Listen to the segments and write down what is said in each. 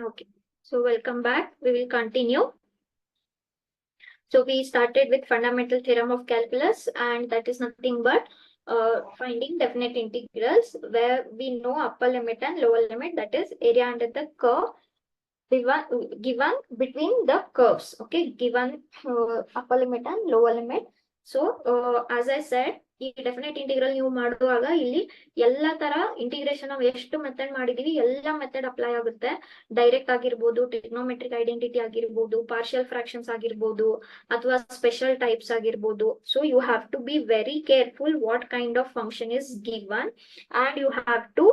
Okay, so welcome back. We will continue. So we started with fundamental theorem of calculus, and that is nothing but finding definite integrals where we know upper limit and lower limit, that is area under the curve given between the curves. Okay, given upper limit and lower limit. So as I said, ಈ definite integral ನೀವು ಮಾಡುವಾಗ ಇಲ್ಲಿ ಎಲ್ಲಾ ತರ integration ನಾವು ಎಷ್ಟು method ಮಾಡಿದೀವಿ ಎಲ್ಲಾ ಮೆಥಡ್ ಅಪ್ಲೈ ಆಗುತ್ತೆ. ಡೈರೆಕ್ಟ್ ಆಗಿರ್ಬೋದು, ಟ್ರಿಗ್ನೋಮೆಟ್ರಿಕ್ ಐಡೆಂಟಿಟಿ ಆಗಿರ್ಬೋದು, ಪಾರ್ಷಿಯಲ್ ಫ್ರಾಕ್ಷನ್ಸ್ ಆಗಿರ್ಬೋದು, ಅಥವಾ ಸ್ಪೆಷಲ್ ಟೈಪ್ಸ್ ಆಗಿರ್ಬೋದು. So you have to be very careful what kind of function is given and you have to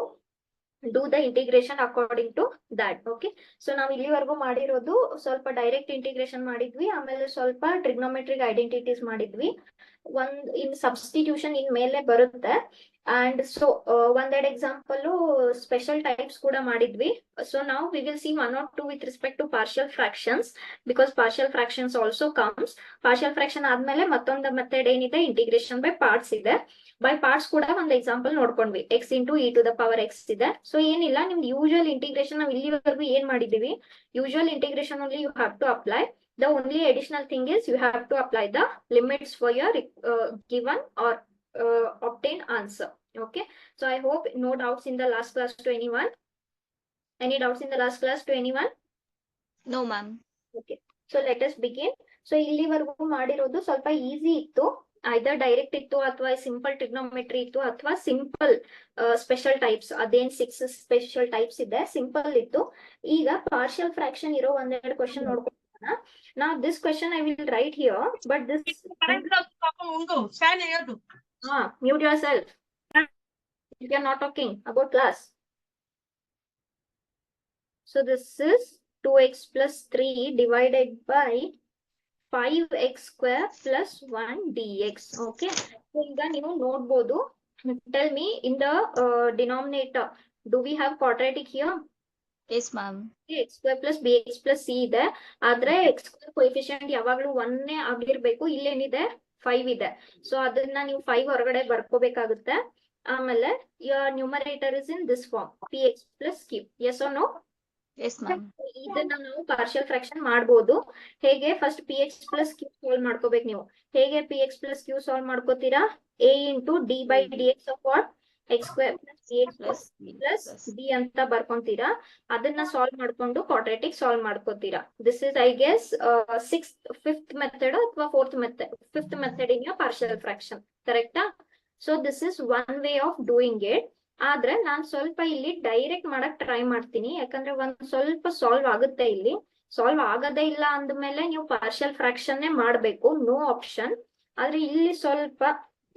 do the integration according to that. Okay, so ನಾವು ಇಲ್ಲಿವರೆಗೂ ಮಾಡಿರೋದು ಸ್ವಲ್ಪ direct integration ಮಾಡಿದ್ವಿ, ಆಮೇಲೆ ಸ್ವಲ್ಪ ಟ್ರಿಗ್ನೋಮೆಟ್ರಿಕ್ ಐಡೆಂಟಿಟೀಸ್ ಮಾಡಿದ್ವಿ. ಇನ್ substitution in ಮೇಲೆ ಬರುತ್ತೆ. ಅಂಡ್ ಸೊ ಒಂದೆರಡು ಎಕ್ಸಾಂಪಲ್ ಸ್ಪೆಷಲ್ ಟೈಪ್ಸ್ ಕೂಡ ಮಾಡಿದ್ವಿ. ಸೊ ನಾವು we will see 1 or 2 with respect to partial fractions, because partial fractions also comes. Partial fraction ಆದ್ಮೇಲೆ ಮತ್ತೊಂದು ಮೆಥಡ್ ಏನಿದೆ, ಇಂಟಿಗ್ರೇಷನ್ ಬೈ ಪಾರ್ಟ್ಸ್ ಇದೆ. ಬೈ ಪಾರ್ಟ್ಸ್ ಕೂಡ ಒಂದು ಎಕ್ಸಾಂಪಲ್ ನೋಡ್ಕೊಂಡ್ವಿ, x into e to the power x ಇದೆ. So ಏನಿಲ್ಲ, ನಿಮ್ದು ಯೂಶುವಲ್ ಇಂಟಿಗ್ರೇಷನ್ ನಾವು ಇಲ್ಲಿವರೆಗೂ ಏನ್ ಮಾಡಿದೀವಿ, usual integration only you have to apply. The only additional thing is you have to apply the limits for your given or obtained answer. Okay, so I hope no doubts in the last class to anyone. Any doubts in the last class to anyone? No, ma'am. Okay, so let us begin. So ಇಲ್ಲಿವರೆಗೂ ಮಾಡಿರೋದು ಸ್ವಲ್ಪ easy ಇತ್ತು. ಐದರ್ direct ಇತ್ತು, ಅಥವಾ simple trigonometry ಇತ್ತು, ಅಥವಾ simple special types. ಅದೇನ್ 6 special types ಇದೆ, ಸಿಂಪಲ್ ಇತ್ತು. ಈಗ ಪಾರ್ಷಿಯಲ್ ಫ್ರಾಕ್ಷನ್ ಇರೋ ಒಂದೆರಡು ಕ್ವಶನ್ ನೋಡ್ಕೊಳ್ಳೋಣ. Now this question I will write here, but this mute yourself if you are not talking about class. So this is 2x plus 3 divided by 5x square plus 1 dx. Okay, so ಈಗ ನೀವು ನೋಡ್ಬೋದು. Tell me, in the denominator, do we have quadratic here? Yes, ma'am. x square plus bx plus c ಇದೆ. ಆದ್ರೆ x square coefficient ಯಾವಾಗ್ಲೂ 1 ಆಗಿರ್ಬೇಕು. ಇಲ್ಲೇನಿದೆ 5 ಇದೆ. So ಅದನ್ನ ನೀವು 5 ಹೊರಗಡೆ ಬರ್ಕೋಬೇಕಾಗುತ್ತೆ. ಆಮೇಲೆ your numerator is in this form, px plus q. Yes or no? Yes, ma'am. ಇದನ್ನ ನಾವು ಪಾರ್ಷಿಯಲ್ ಫ್ರಾಕ್ಷನ್ ಮಾಡ್ಬೋದು. ಹೇಗೆ, first px plus q solve ಮಾಡ್ಕೋಬೇಕು ನೀವು. ಹೇಗೆ px plus q ಸಾಲ್ವ್ ಮಾಡ್ಕೋತೀರಾ, a into d by dx of what, x square plus bx plus d ಅಂತ ಬರ್ಕೊಂತೀರಾ. ಅದನ್ನ ಸಾಲ್ವ್ ಮಾಡ್ಕೊಂಡು ಕ್ವಾಡ್ರಾಟಿಕ್ ಸಾಲ್ವ್ ಮಾಡ್ಕೋತೀರಾ. This is I guess fifth method ಅಥವಾ fifth method in your partial fraction, ಕರೆಕ್ಟಾ? So this is one way of doing it. ಆದ್ರೆ ನಾನ್ ಸ್ವಲ್ಪ ಇಲ್ಲಿ ಡೈರೆಕ್ಟ್ ಮಾಡಕ್ ಟ್ರೈ ಮಾಡ್ತೀನಿ, ಯಾಕಂದ್ರೆ ಒಂದ್ ಸ್ವಲ್ಪ ಸಾಲ್ವ್ ಆಗುತ್ತೆ. ಇಲ್ಲಿ ಸಾಲ್ವ್ ಆಗದೇ ಇಲ್ಲ ಅಂದ್ಮೇಲೆ ನೀವು ಪಾರ್ಷಿಯಲ್ ಫ್ರಾಕ್ಷನ್ ಮಾಡ್ಬೇಕು, ನೋ ಆಪ್ಷನ್. ಆದ್ರೆ ಇಲ್ಲಿ ಸ್ವಲ್ಪ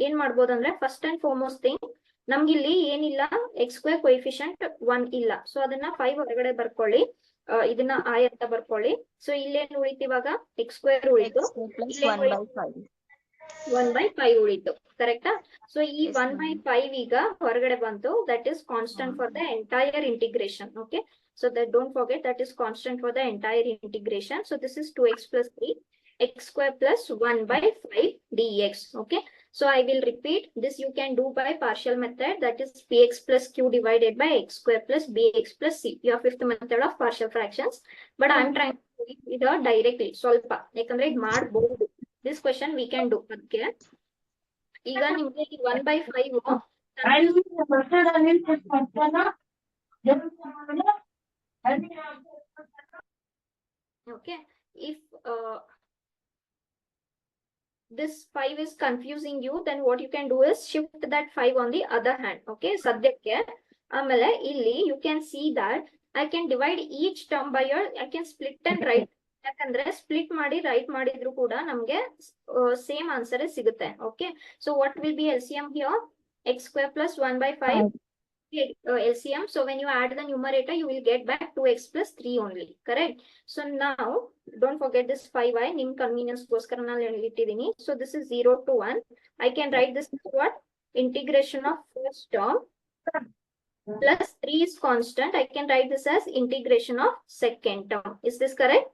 ಏನ್ ಮಾಡ್ಬೋದಂದ್ರೆ, ಫಸ್ಟ್ ಅಂಡ್ ಫಾರ್ಮೋಸ್ಟ್ ಥಿಂಗ್, ನಮ್ಗಿಲ್ಲಿ ಏನಿಲ್ಲ, ಎಕ್ಸ್ ಸ್ಕ್ವೇರ್ ಕೊಯಿಫಿಷಿಯಂಟ್ 1 ಇಲ್ಲ. ಸೊ ಅದನ್ನ 5 ಹೊರಗಡೆ ಬರ್ಕೊಳ್ಳಿ, ಇದನ್ನ I ಅಂತ ಬರ್ಕೊಳ್ಳಿ. ಸೊ ಇಲ್ಲೇನ್ ಉಳಿತು ಇವಾಗ, ಎಕ್ಸ್ ಸ್ಕ್ವೇರ್ ಉಳಿತು, 1/5 ಉಳಿತು, ಕರೆಕ್ಟಾ? ಸೊ ಈ 1/5 ಈಗ ಹೊರಗಡೆ ಬಂತು, that is constant for the entire integration. Okay, so that don't forget, that is constant for the entire integration. So this is 2x plus 3 x square plus 1/5 dx. Okay, so I will repeat this. You can do by partial method, that is px plus q divided by x square plus bx plus c, your fifth method of partial fractions. But I am trying to do it directly, ಸ್ವಲ್ಪ ಯಾಕಂದ್ರೆ ಇದು ಮಾಡಬಹುದು. This question we can do. Okay, ಈಗ ನಿಮಗೆ 1/5 okay, if this 5 is confusing you, then what you can do is shift that 5 on the other hand. Okay, ಸದ್ಯಕ್ಕೆ. ಆಮೇಲೆ ಇಲ್ಲಿ you can see that I can divide each term by your, I can split and write. ಯಾಕಂದ್ರೆ split ಮಾಡಿ right ಮಾಡಿದ್ರು ಕೂಡ ನಮ್ಗೆ same answer ಸಿಗುತ್ತೆ. Okay, so what will be LCM here, x square plus 1/5 LCM. So when you add the numerator, you will get back 2x plus 3 only, correct? So now don't forget this 5i, nim convenience goskara nanu ಹೇಳಿಟ್ಟಿದ್ದೀನಿ. So this is 0 to 1. I can write this as what, integration of first term plus 3 is constant. I can write this as integration of second term. Is this correct?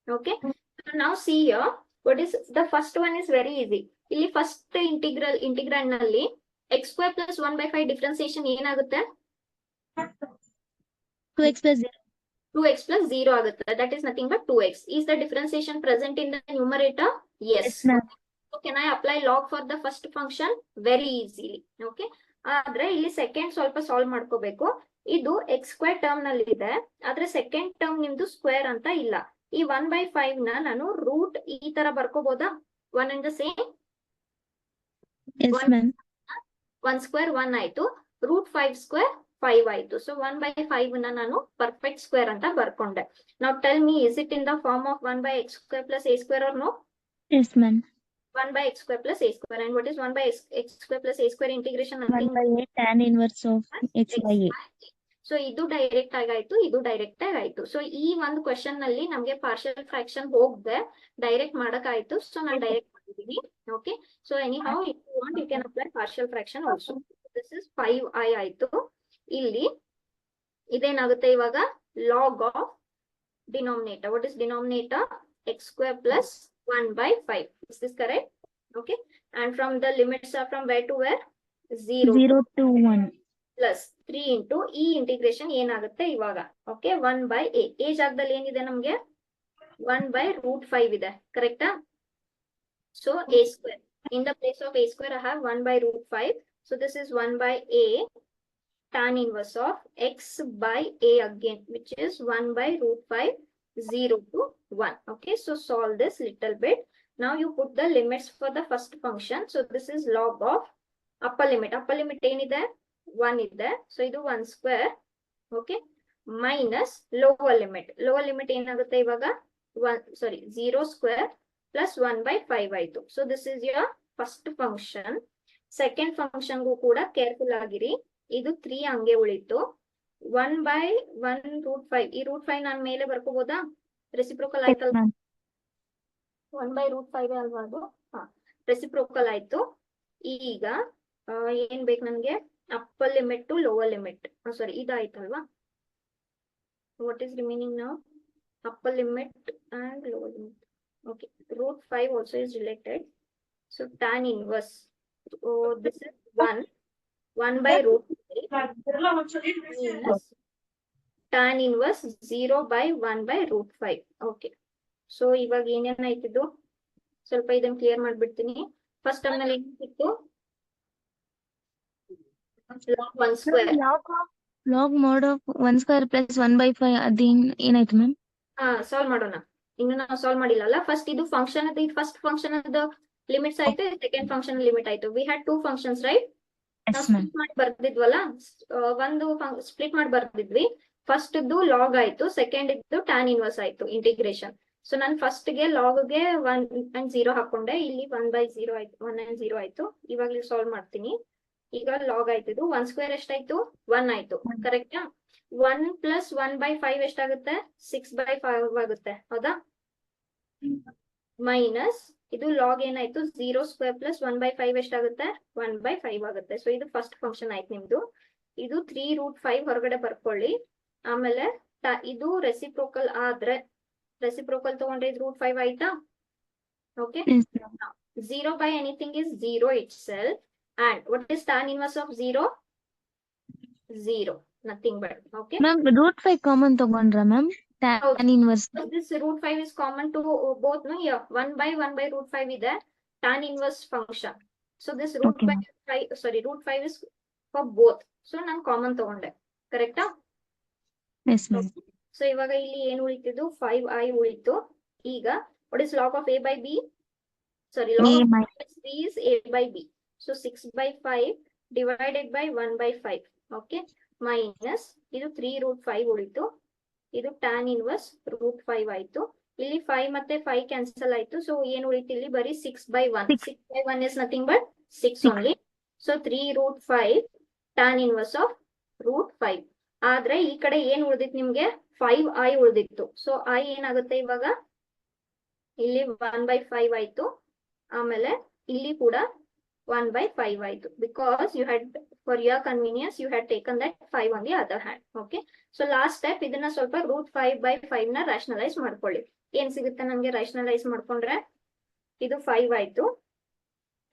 Okay, so now see here, what is the first one is very easy. ಇಲ್ಲಿ first integral ನಲ್ಲಿ x square plus 1/5 differentiation ಏನಾಗುತ್ತೆ, 2x plus 0. 2x plus 0 ಆಗುತ್ತೆ. That is nothing but 2x. Is the differentiation present in the numerator? Yes. Yes, ma'am. So can I apply log for the first function? Very easily. Okay. ಆದ್ರೆ ಇಲ್ಲಿ second ಸ್ವಲ್ಪ solve ಮಾಡ್ಕೋಬೇಕು. ಇದು X square term ನಲ್ಲಿ ಇದೆ, ಆದ್ರೆ second term ನಿಮ್ದು square ಅಂತ ಇಲ್ಲ. ಈ 1/5 ನ ನಾನು ರೂಟ್ ಈ ತರ ಬರ್ಕೋಬಹುದಾ? One and the same Yes, ma'am. 1 square 1 ಆಯ್ತು, ರೂಟ್ 5 ಸ್ಕ್ವೇರ್ 5 ಆಯ್ತು. ಸೊ 1/5 ನ ನಾನು ಪರ್ಫೆಕ್ಟ್ ಸ್ಕ್ವೇರ್ ಅಂತ ಬರ್ಕೊಂಡೆ. ನಾವು tell me, is it in the form of 1/x square plus a square or no? Yes, ma'am. 1/x square plus a square. And what is 1/x square plus a square integration? 1 Nothing by a tan inverse of x by a. So ಇದು direct ಆಗಾಯ್ತು, ಇದು direct ಆಗಾಯ್ತು. So ಈ ಒಂದು question ನಲ್ಲಿ ನಮ್ಗೆ partial fraction ಹೋಗದೆ direct ಮಾಡಕ್ ಆಯ್ತು. So ನಾನು ಡೈರೆಕ್ಟ್ ಮಾಡಿದೀನಿ. Okay. So anyhow if you want you can apply partial fraction also. This is 5i ಆಯ್ತು. ಇಲ್ಲಿ ಇದೇನಾಗುತ್ತೆ ಇವಾಗ? Log of denominator. What is denominator? x square plus 1/5. Is this correct? Okay. And from the limits are from where to where? 0 0 to 1. plus 3 into ಈ integration ಏನಾಗುತ್ತೆ ಇವಾಗ? Okay. 1/a. a ಜಾಗದಲ್ಲಿ ಏನಿದೆ ನಮ್ಗೆ? 1/√5 ಇದೆ. ಕರೆಕ್ಟಾ? So a square. In the place of a square I have 1/√5. So this is 1/a tan inverse of x by a again, which is 1/√5, 0 to 1. Okay. So solve this little bit. Now you put the limits for the first function. So this is log of upper limit. Upper limit ಏನಿದೆ? 1 ಇದೆ. So ಇದು 1 square. Okay. Minus lower limit. Lower limit ಏನಾಗುತ್ತೆ ಇವಾಗ? 0 square plus 1/5 ಆಯ್ತು. So this is your first function. Second function ಗೂ ಕೂಡ careful ಆಗಿರಿ. ಇದು 3 ಹಂಗೆ ಉಳಿತು. 1/1√5. ಈ √5 ನಾನು ಮೇಲೆ ಬರ್ಕೋಬಹುದಾ? ರೆಸಿಪ್ರೋಕಲ್ ಆಯ್ತಲ್ಲ? 1/√5 ಅಲ್ವಾ ಅದು? ರೆಸಿಪ್ರೋಕಲ್ ಆಯ್ತು. ಈಗ ಏನ್ ಬೇಕು ನನ್ಗೆ? Upper limit to lower limit. Sorry, ಇದಾಯ್ತಲ್ವಾ? ವಾಟ್ ಈಸ್ ರಿಮೈನಿಂಗ್ ನಾವು? Upper limit and lower limit. Okay. √5 also is related. So tan inverse. This is 1/√5 minus tan inverse 0/1/√5. Okay. So ಇವಾಗ ಏನೇನಾಯ್ತಿದ್ದು ಸ್ವಲ್ಪ ಇದನ್ನ ಕ್ಲಿಯರ್ ಮಾಡ್ಬಿಡ್ತೀನಿ. ಫಸ್ಟ್ ಟರ್ಮ್ ನಲ್ಲಿ ಏನಿತ್ತು? log 1 square. Log mod of 1 square plus 1/5 ಅದೇನ್ ಏನಾಯ್ತು ಮ್ಯಾಮ್? ಸಾಲ್ವ್ ಮಾಡೋಣ. ಇನ್ನು ನಾವು ಸಾಲ್ವ್ ಮಾಡಿಲ್ಲ. ಫಸ್ಟ್ ಇದು ಫಂಕ್ಷನ್ ಫಸ್ಟ್ ಫಂಕ್ಷನ್ ಲಿಮಿಟ್ಸ್ ಆಯ್ತು, ಸೆಕೆಂಡ್ ಫಂಕ್ಷನ್ ಲಿಮಿಟ್ ಆಯ್ತು. We had 2 functions right? ನಾವು ಸ್ಪ್ಲಿಟ್ ಮಾಡಿ ಬರ್ದಿದ್ವಲ್ಲ, ಒಂದು ಸ್ಪ್ಲಿಟ್ ಮಾಡಿ ಬರ್ದಿದ್ವಿ. ಫಸ್ಟ್ ಇದ್ದು ಲಾಗ್ ಆಯ್ತು, ಸೆಕೆಂಡ್ ಇದ್ದು tan ಇನ್ವರ್ಸ್ ಆಯ್ತು ಇಂಟಿಗ್ರೇಷನ್. ಸೊ ನಾನು ಫಸ್ಟ್ ಗೆ ಲಾಗ್ ಗೆ 1 and 0 ಹಾಕೊಂಡೆ. ಇಲ್ಲಿ 1/0 ಆಯ್ತು, 1 and 0 ಆಯ್ತು. ಇವಾಗ ಇಲ್ಲಿ ಸಾಲ್ವ್ ಮಾಡ್ತೀನಿ. ಈಗ ಲಾಗ್ ಆಯ್ತಿದ್ದು 1 ಸ್ಕ್ವೇರ್ ಎಷ್ಟಾಯ್ತು? 1 ಆಯ್ತು. ಕರೆಕ್ಟಾ? 1 plus 1/5 ಎಷ್ಟಾಗುತ್ತೆ? 6/5 ಆಗುತ್ತೆ. ಹೌದಾ? ಮೈನಸ್ ಇದು ಲಾಗ್ ಏನಾಯ್ತು? 0 ಸ್ಕ್ವೇರ್ ಪ್ಲಸ್ 1/5 ಎಷ್ಟಾಗುತ್ತೆ? 1/5 ಆಗುತ್ತೆ. ಸೊ ಇದು ಫಸ್ಟ್ ಫಂಕ್ಷನ್ ಆಯ್ತು ನಿಮ್ದು. ಇದು 3√5 ಹೊರಗಡೆ ಬರ್ಕೊಳ್ಳಿ. ಆಮೇಲೆ ಇದು ರೆಸಿಪ್ರೋಕಲ್ ಆದ್ರೆ, ರೆಸಿಪ್ರೋಕಲ್ ತಗೊಂಡ್ರೆ ಇದು √5 ಆಯ್ತಾ? Okay. 0 by anything is 0 itself. And what is tan inverse of 0? 0. Nothing but. Okay. Ma'am √5 common ತಗೊಂಡ್ರ ma'am? tan inverse. So this √5 is common to both. No, yeah. 1/1/√5 ಇದೆ tan inverse function. So this √5 is for both. So ನಾನು common ತಗೊಂಡೆ. ಕರೆಕ್ಟಾ? Yes, ma'am. So ಇವಾಗ ಇಲ್ಲಿ ಏನು ಉಳಿತಿದ್ದು? 5i ಉಳಿತು. ಈಗ what is log of a by b? Sorry, log of b is a by b. So 6/5 divided by 1/5. Okay. Minus ಇದು 3√5 ಉಳಿತು. ಇದು tan inverse √5 ಆಯ್ತು. ಇಲ್ಲಿ 5 ಮತ್ತೆ 5 ಕ್ಯಾನ್ಸಲ್ ಆಯ್ತು. ಸೊ ಏನು ಉಳಿತು ಇಲ್ಲಿ? ಬರೀ 6/1. 6/1 is nothing but 6 only. So 3√5 tan inverse of √5. ಆದ್ರೆ ಈ ಕಡೆ ಏನ್ ಉಳಿದಿತ್ತು ನಿಮ್ಗೆ? 5i ಉಳಿದಿತ್ತು. ಸೊ i ಏನಾಗುತ್ತೆ ಇವಾಗ? ಇಲ್ಲಿ 1/5 ಆಯ್ತು. ಆಮೇಲೆ ಇಲ್ಲಿ ಕೂಡ 1/5 ಆಯ್ತು. Because you had, for your convenience, you had taken that 5 on the other hand. Okay. So last step, ಇದನ್ನ ಸ್ವಲ್ಪ √5/5 ನ ರ್ಯಾಷನಲೈಸ್ ಮಾಡ್ಕೊಳ್ಳಿ. ಏನ್ ಸಿಗುತ್ತೆ ನಮ್ಗೆ ರ್ಯಾಷನಲೈಸ್ ಮಾಡ್ಕೊಂಡ್ರೆ? ಇದು 5 ಆಯ್ತು,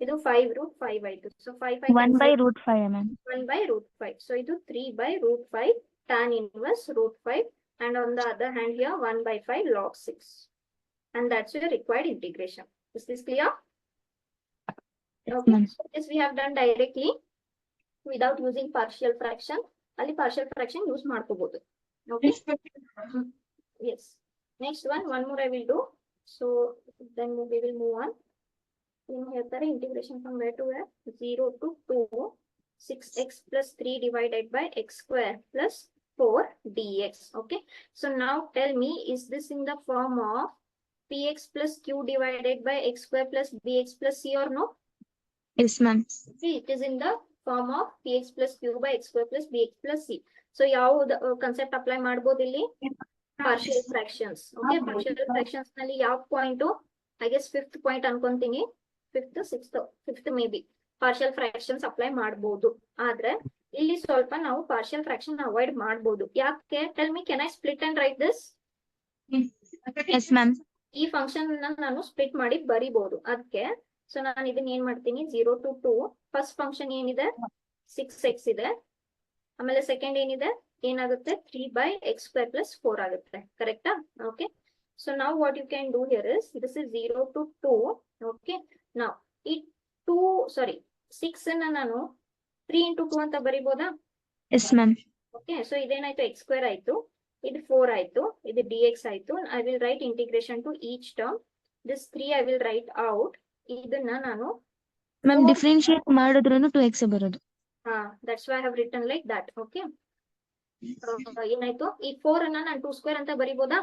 ಇದು 5√5 ಆಯ್ತು. So 1/√5 ma'am. 1/√5. ಸೊ ಇದು 3/√5 tan inverse √5 and on the other hand here 1 by 5 log 6. And that's your required integration. Is this clear? Okay, ma'am. so this we have done directly without using partial fraction. Ali partial fraction use ಮಾಡ್ಕೋಬಹುದು. Okay. Yes. Next one more I will do. So then we will move on. ಹೇಳ್ತಾರೆ integration from where to where? 0 to 2, 6x plus 3 divided by x square plus 4 dx. Okay. So now tell me, is this in the form of px plus q divided by x square plus bx plus c or no? Yes, ma'am. See, it is in the form of px plus q by x square plus bx plus c. So ಯಾವ್ದು concept apply ಮಾಡ್ಬೋದು ಇಲ್ಲಿ? Partial fractions. Okay, partial fractions ನಲ್ಲಿ ಯಾವ point? I guess fifth point ಅನ್ಕೊಂತೀನಿ. Fifth maybe. Partial fractions apply ಮಾಡ್ಬೋದು. ಆದ್ರೆ ಇಲ್ಲಿ ಸ್ವಲ್ಪ ನಾವು partial fraction avoid ಮಾಡ್ಬೋದು. ಯಾಕೆ? Tell me, can I split and write this? Yes, ma'am. ಈ ಫಂಕ್ಷನ್ ನಾನು ಸ್ಪ್ಲಿಟ್ ಮಾಡಿ ಬರಿಬಹುದು. ಅದಕ್ಕೆ ಸೊ ನಾನು ಇದನ್ನ ಏನ್ ಮಾಡ್ತೀನಿ, 0 to 2 ಫಸ್ಟ್ ಫಂಕ್ಷನ್ ಏನಿದೆ 6x ಇದೆ, ಆಮೇಲೆ ಸೆಕೆಂಡ್ ಏನಿದೆ ಏನಾಗುತ್ತೆ 3 by x square plus 4 ಆಗುತ್ತೆ. ಕರೆಕ್ಟಾ? ಓಕೆ. ಸೊ ನಾವು what you can do here is, this is 0 to 2. Okay. ನಾವು ಈ 6 ಅನ್ನ ನಾನು 3 into 2 ಅಂತ ಬರಿಬೋದಾ? Yes, ma'am. ಓಕೆ. ಸೊ ಇದೇನಾಯ್ತು, x square ಆಯ್ತು, ಇದು 4 ಆಯ್ತು, ಇದು dx ಆಯ್ತು. I will write integration to each term. This 3 I will write out. ಇದನ್ನ ನಾನು ಮ್ಯಾಮ್ ಡಿಫ್ರೆನ್ಶಿಯೇಟ್ ಮಾಡಿದ್ರು 2x ಬರೋದು. That's why I have written like that. Okay. ಏನಾಯ್ತು, ಈ 4 ಅನ್ನ ನಾನು 2 square ಅಂತ ಬರಿಬೋದಾ?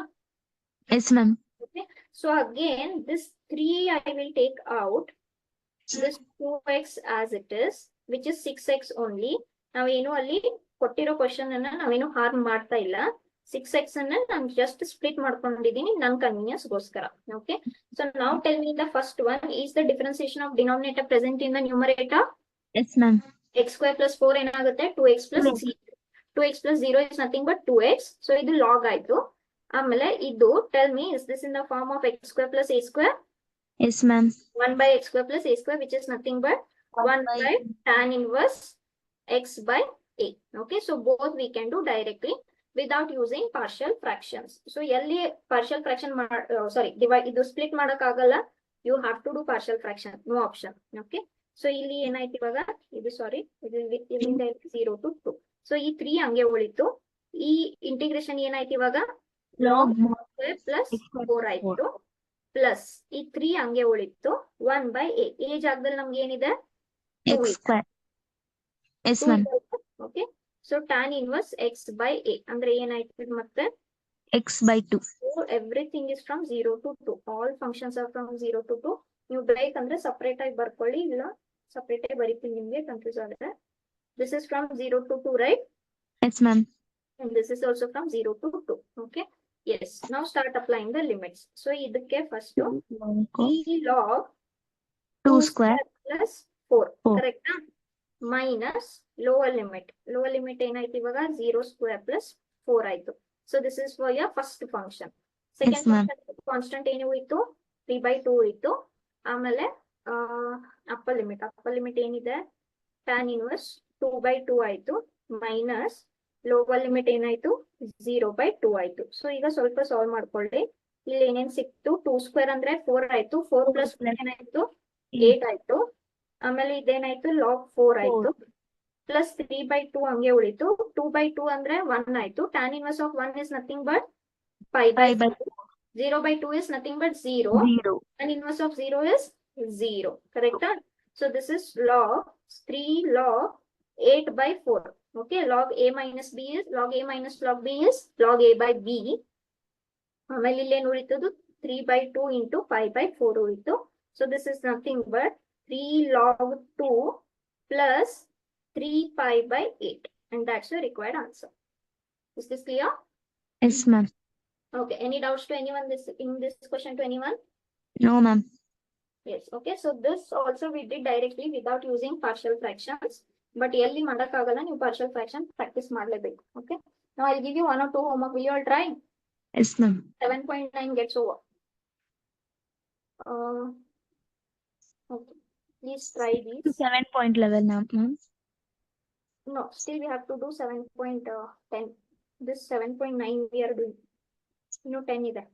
Yes, ma'am. Okay. So again this 3 I will take out, this 2x as it is, which is 6x only. ನಾವೇನು ಅಲ್ಲಿ ಕೊಟ್ಟಿರೋ ಕ್ವಶನ್ ಅನ್ನ ನಾವೇನು ಹಾರ್ಮ್ ಮಾಡ್ತಾ ಇಲ್ಲ. 6x ಅನ್ನ ನಾನು ಜಸ್ಟ್ ಸ್ಪ್ಲಿಟ್ ಮಾಡ್ಕೊಂಡಿದ್ದೀನಿ ನನ್ನ ಕನ್ವೀನಿಯನ್ಸ್ ಗೋಸ್ಕರ. ಓಕೆ. ಸೊ ನಾವು tell me the first one, is the differentiation of denominator present in the numerator? Yes, ma'am. x square plus 4 ಏನಾಗುತ್ತೆ 2x plus 2x plus 0 is nothing but 2x. So ಇದು log ಆಯ್ತು. ಆಮೇಲೆ ಇದು tell me, is this in the form of x square plus a square? Yes, ma'am. 1 by x square plus a square, which is nothing but 1 by tan inverse x by a. Okay, so both we can do directly without using partial fractions. So ಎಲ್ಲಿ partial fraction divide ಇದು split ಮಾಡಕ್ಕಾಗಲ್ಲ, you have to do partial fraction, no option. Okay, so ಇಲ್ಲಿ ಏನಾಯ್ತು ಇವಾಗ, ಇದು ಇಲ್ಲಿಂದ 0 to 2. So ಈ 3 ಹಂಗೆ ಉಳಿತು. ಈ ಇಂಟಿಗ್ರೇಷನ್ ಏನಾಯ್ತು ಇವಾಗ, log square plus 4 ಆಯ್ತು, ಪ್ಲಸ್ ಈ 3 ಹಂಗೆ ಉಳಿತು 1 by a. ಈ ಜಾಗದಲ್ಲಿ ನಮ್ಗೆ ಏನಿದೆ X square. Yes, ma'am. Okay. So tan inverse x by a ಅಂದ್ರೆ ಏನಾಯ್ತು ಮತ್ತೆ X by 2. So everything is from 0 to 2. All functions are from 0 to 2. ನೀವು ಬೇಕಂದ್ರೆ ಸಪರೇಟ್ ಆಗಿ ಬರ್ಕೊಳ್ಳಿ, ಇಲ್ಲ ಸಪರೇಟ್ ಆಗಿ ಬರೀತೀನಿ, ನಿಮ್ಗೆ ಕನ್ಫ್ಯೂಸ್ ಆಗುತ್ತೆ. This is from 0 to 2, right? Yes, ma'am. And this is also from 0 to 2. Okay. Yes. Now start applying the limits. So ಇದಕ್ಕೆ first e log 2 square plus 4. Four. Correct? Minus lower limit. Lower limit ಏನಾಯ್ತು ಇವಾಗ 0 square plus 4 ಆಯ್ತು. So this is for your first function. Second Yes, ma'am. function constant ಏನು ಇತ್ತು 3 by 2 ಇತ್ತು. ಆಮೇಲೆ upper limit ಏನಿದೆ tan inverse 2 by 2 ಆಯ್ತು, minus lower limit ಏನಾಯ್ತು 0 by 2 ಆಯ್ತು. ಸೊ ಈಗ ಸ್ವಲ್ಪ ಸಾಲ್ವ್ ಮಾಡ್ಕೊಳ್ಳಿ. ಇಲ್ಲಿ ಏನೇನ್ ಸಿಕ್ತು, 2 ಸ್ಕ್ವೇರ್ ಅಂದ್ರೆ 4 ಆಯ್ತು, 4 ಪ್ಲಸ್ ಏನಾಯ್ತು 8 ಆಯ್ತು, ಆಮೇಲೆ ಇದೇನಾಯ್ತು log 4 ಆಯ್ತು, ಪ್ಲಸ್ 3 by 2 ಹಂಗೆ ಉಳಿತು. 2 by 2 ಅಂದ್ರೆ 1 ಆಯ್ತು. tan inverse of 1 is nothing but 5 by 2. 0 by 2 is nothing but 0. 0. tan inverse of 0 is 0. Correct? So this is log 3 log 8 by 4. Okay, log a minus b is log a minus log b is log a by b. ಆಮೇಲೆ ಇಲ್ಲಿ ಏನು ಉಳಿತದು 3 by 2 into 5 by 4 ಉಳಿತು. So this is nothing but 3 log 2 plus 3 pi by 8, and that's your required answer. Is this clear? Yes, ma'am. Okay, any doubts to anyone in this question, to anyone? No, ma'am. Yes. Okay, so this also we did directly without using partial fractions. But ಎಲ್ಲಿ ಮಾಡಕ್ಕಾಗಲ್ಲ, ನೀವು partial fraction practice ಮಾಡಲೇಬೇಕು. Okay, now I'll give you 1 or 2 homework. Will you all try? Yes, ma'am. 7.9 gets over. Okay, please try these. 7 point level now, ma'am. No, still we have to do 7.10. this 7.9 we are doing. ಇನ್ನು 10 ಇದೆ.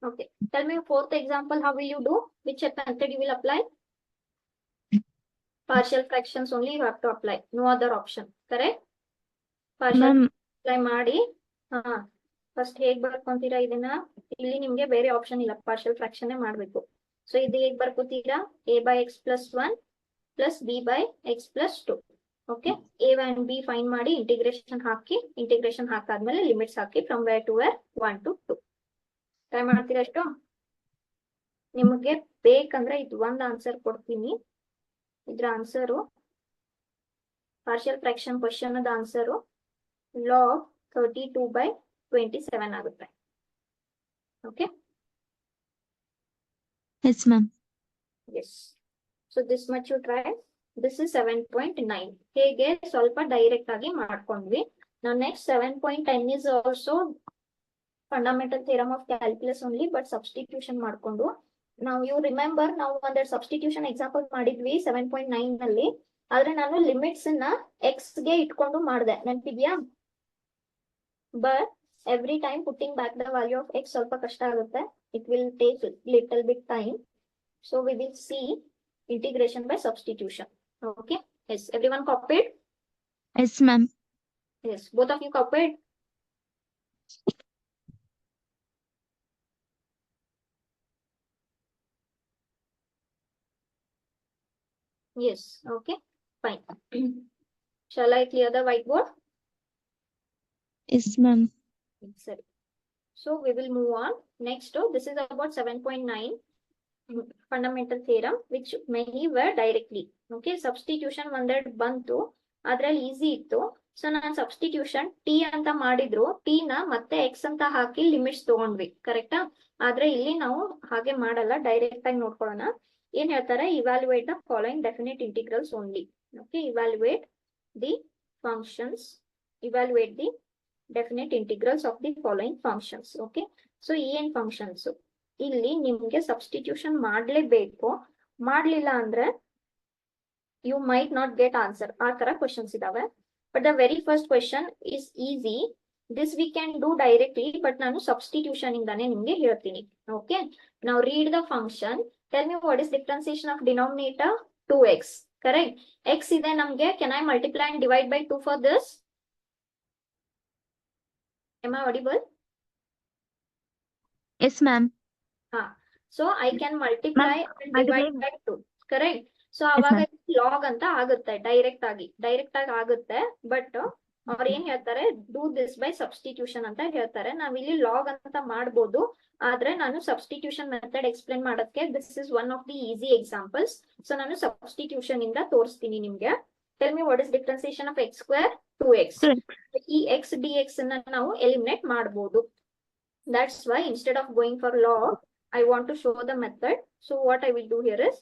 Okay, tell me fourth example, how will you do? Which method you will apply? Partial fractions only you have to apply, no other option, correct? Partial ma'am apply ಮಾಡಿ first ಹೇಗ್ ಬರ್ಕೊಂತೀರಾ ಇದನ್ನ? ಇಲ್ಲಿ ನಿಮ್ಗೆ ಬೇರೆ option ಇಲ್ಲ, partial fraction ಮಾಡ್ಬೇಕು. So ಇದು ಹೇಗ್ ಬರ್ಕೋತೀರಾ? a by x plus 1 plus b by x plus 2. Okay, a and b find ಮಾಡಿ ಇಂಟಿಗ್ರೇಷನ್ ಹಾಕಿ, ಇಂಟಿಗ್ರೇಷನ್ ಹಾಕಾದ್ಮೇಲೆ ಲಿಮಿಟ್ಸ್ ಹಾಕಿ from where to where 1 to 2. Try ಮಾಡ್ತೀರಾ ಅಷ್ಟು? ನಿಮಗೆ ಬೇಕಂದ್ರೆ ಇದು ಒಂದ್ ಆನ್ಸರ್ ಕೊಡ್ತೀನಿ. ಇದ್ರ ಆನ್ಸರು ಪಾರ್ಷಿಯಲ್ ಫ್ರಾಕ್ಷನ್ ಕ್ವಶನ್ ಅದ ಆನ್ಸರು log 32 by 27 ಆಗುತ್ತೆ. Okay, yes ma'am. yes, so this much you try. This is 7.9. ಹೇಗೆ ಸ್ವಲ್ಪ ಡೈರೆಕ್ಟ್ ಆಗಿ ಮಾಡ್ಕೊಂಡ್ವಿ. now next 7.10 is also fundamental theorem of calculus only, but substitution ಮಾಡ್ಕೊಂಡು. now you remember ನಾವು ಒಂದ್ substitution example ಮಾಡಿದ್ವಿ 7.9 ನಲ್ಲಿ. ಆದ್ರೆ ನಾನು ಲಿಮಿಟ್ಸ್ ನ x ಗೆ ಇಟ್ಕೊಂಡು ಮಾಡಿದೆ, ನೆನಪಿದ್ಯಾ? but every time putting back the value of x ಸ್ವಲ್ಪ ಕಷ್ಟ ಆಗುತ್ತೆ. it will take little bit time, so we will see integration by substitution. okay, yes, everyone copied? S ma'am. yes, both of you copied? yes, okay, fine. shall I clear the whiteboard? Yes ma'am. Sorry. So we will move on. Next, this is about 7.9 fundamental theorem, which many were directly. Okay, substitution ಒಂದೆರಡು ಬಂತು, ಅದ್ರಲ್ಲಿ easy ಇತ್ತು. So ನಾನು substitution T ಅಂತ ಮಾಡಿದ್ರು, T ನ ಮತ್ತೆ X ಅಂತ ಹಾಕಿ ಲಿಮಿಟ್ಸ್ ತಗೊಂಡ್ವಿ, ಕರೆಕ್ಟಾ? ಆದ್ರೆ ಇಲ್ಲಿ ನಾವು ಹಾಗೆ ಮಾಡಲ್ಲ, ಡೈರೆಕ್ಟ್ ಆಗಿ ನೋಡ್ಕೊಳ್ಳೋಣ. ಏನ್ ಹೇಳ್ತಾರೆ? Evaluate the following definite integrals only. Okay, evaluate the functions, evaluate the definite integrals of the following functions. Okay, so ಏನ್ ಫಂಕ್ಷನ್ಸ್? ಇಲ್ಲಿ ನಿಮ್ಗೆ ಸಬ್ಸ್ಟಿಟ್ಯೂಷನ್ ಮಾಡ್ಲೇಬೇಕು, ಮಾಡ್ಲಿಲ್ಲ ಅಂದ್ರೆ you might not get answer. ಆ ತರ ಕ್ವಶನ್ಸ್ ಇದಾವೆ. But the very first question is easy. This we can do directly, but ನಾನು ಸಬ್ಸ್ಟಿಟ್ಯೂಷನ್ ಇಂದಾನೆ ನಿಮ್ಗೆ ಹೇಳ್ತೀನಿ. ಓಕೆ, ನಾವು read the function. Tell me what is differentiation of denominator? 2x, correct? x ಇದೆ ನಮ್ಗೆ. Can I multiply and divide by 2 for this? Am I audible? Yes ma'am. So I can multiply and divide by 2, correct? So ಅವಾಗ log ಅಂತ ಆಗುತ್ತೆ, direct ಆಗಿ ಆಗುತ್ತೆ. But ಅವ್ರು ಏನ್ ಹೇಳ್ತಾರೆ? ಡೂ ದಿಸ್ ಬೈ ಸಬ್ಸ್ಟಿಟ್ಯೂಷನ್ ಅಂತ ಹೇಳ್ತಾರೆ. ನಾವ್ ಇಲ್ಲಿ ಲಾಗ್ ಅಂತ ಮಾಡ್ಬೋದು, ಆದ್ರೆ ನಾನು ಸಬ್ಸ್ಟಿಟ್ಯೂಷನ್ ಮೆಥಡ್ ಎಕ್ಸ್ಪ್ಲೇನ್ ಮಾಡೋದಕ್ಕೆ this is one of the easy examples. So ನಾನು ಸಬ್ಸ್ಟಿಟ್ಯೂಷನ್ ಇಂದ ತೋರಿಸ್ತೀನಿ ನಿಮ್ಗೆ. Tell me what is differentiation of x square? 2x. ಈ x dx ಅನ್ನ ನಾವು ಎಲಿಮಿನೇಟ್ ಮಾಡಬಹುದು. That's why instead of going for log, I want to show the method. So what I will do here is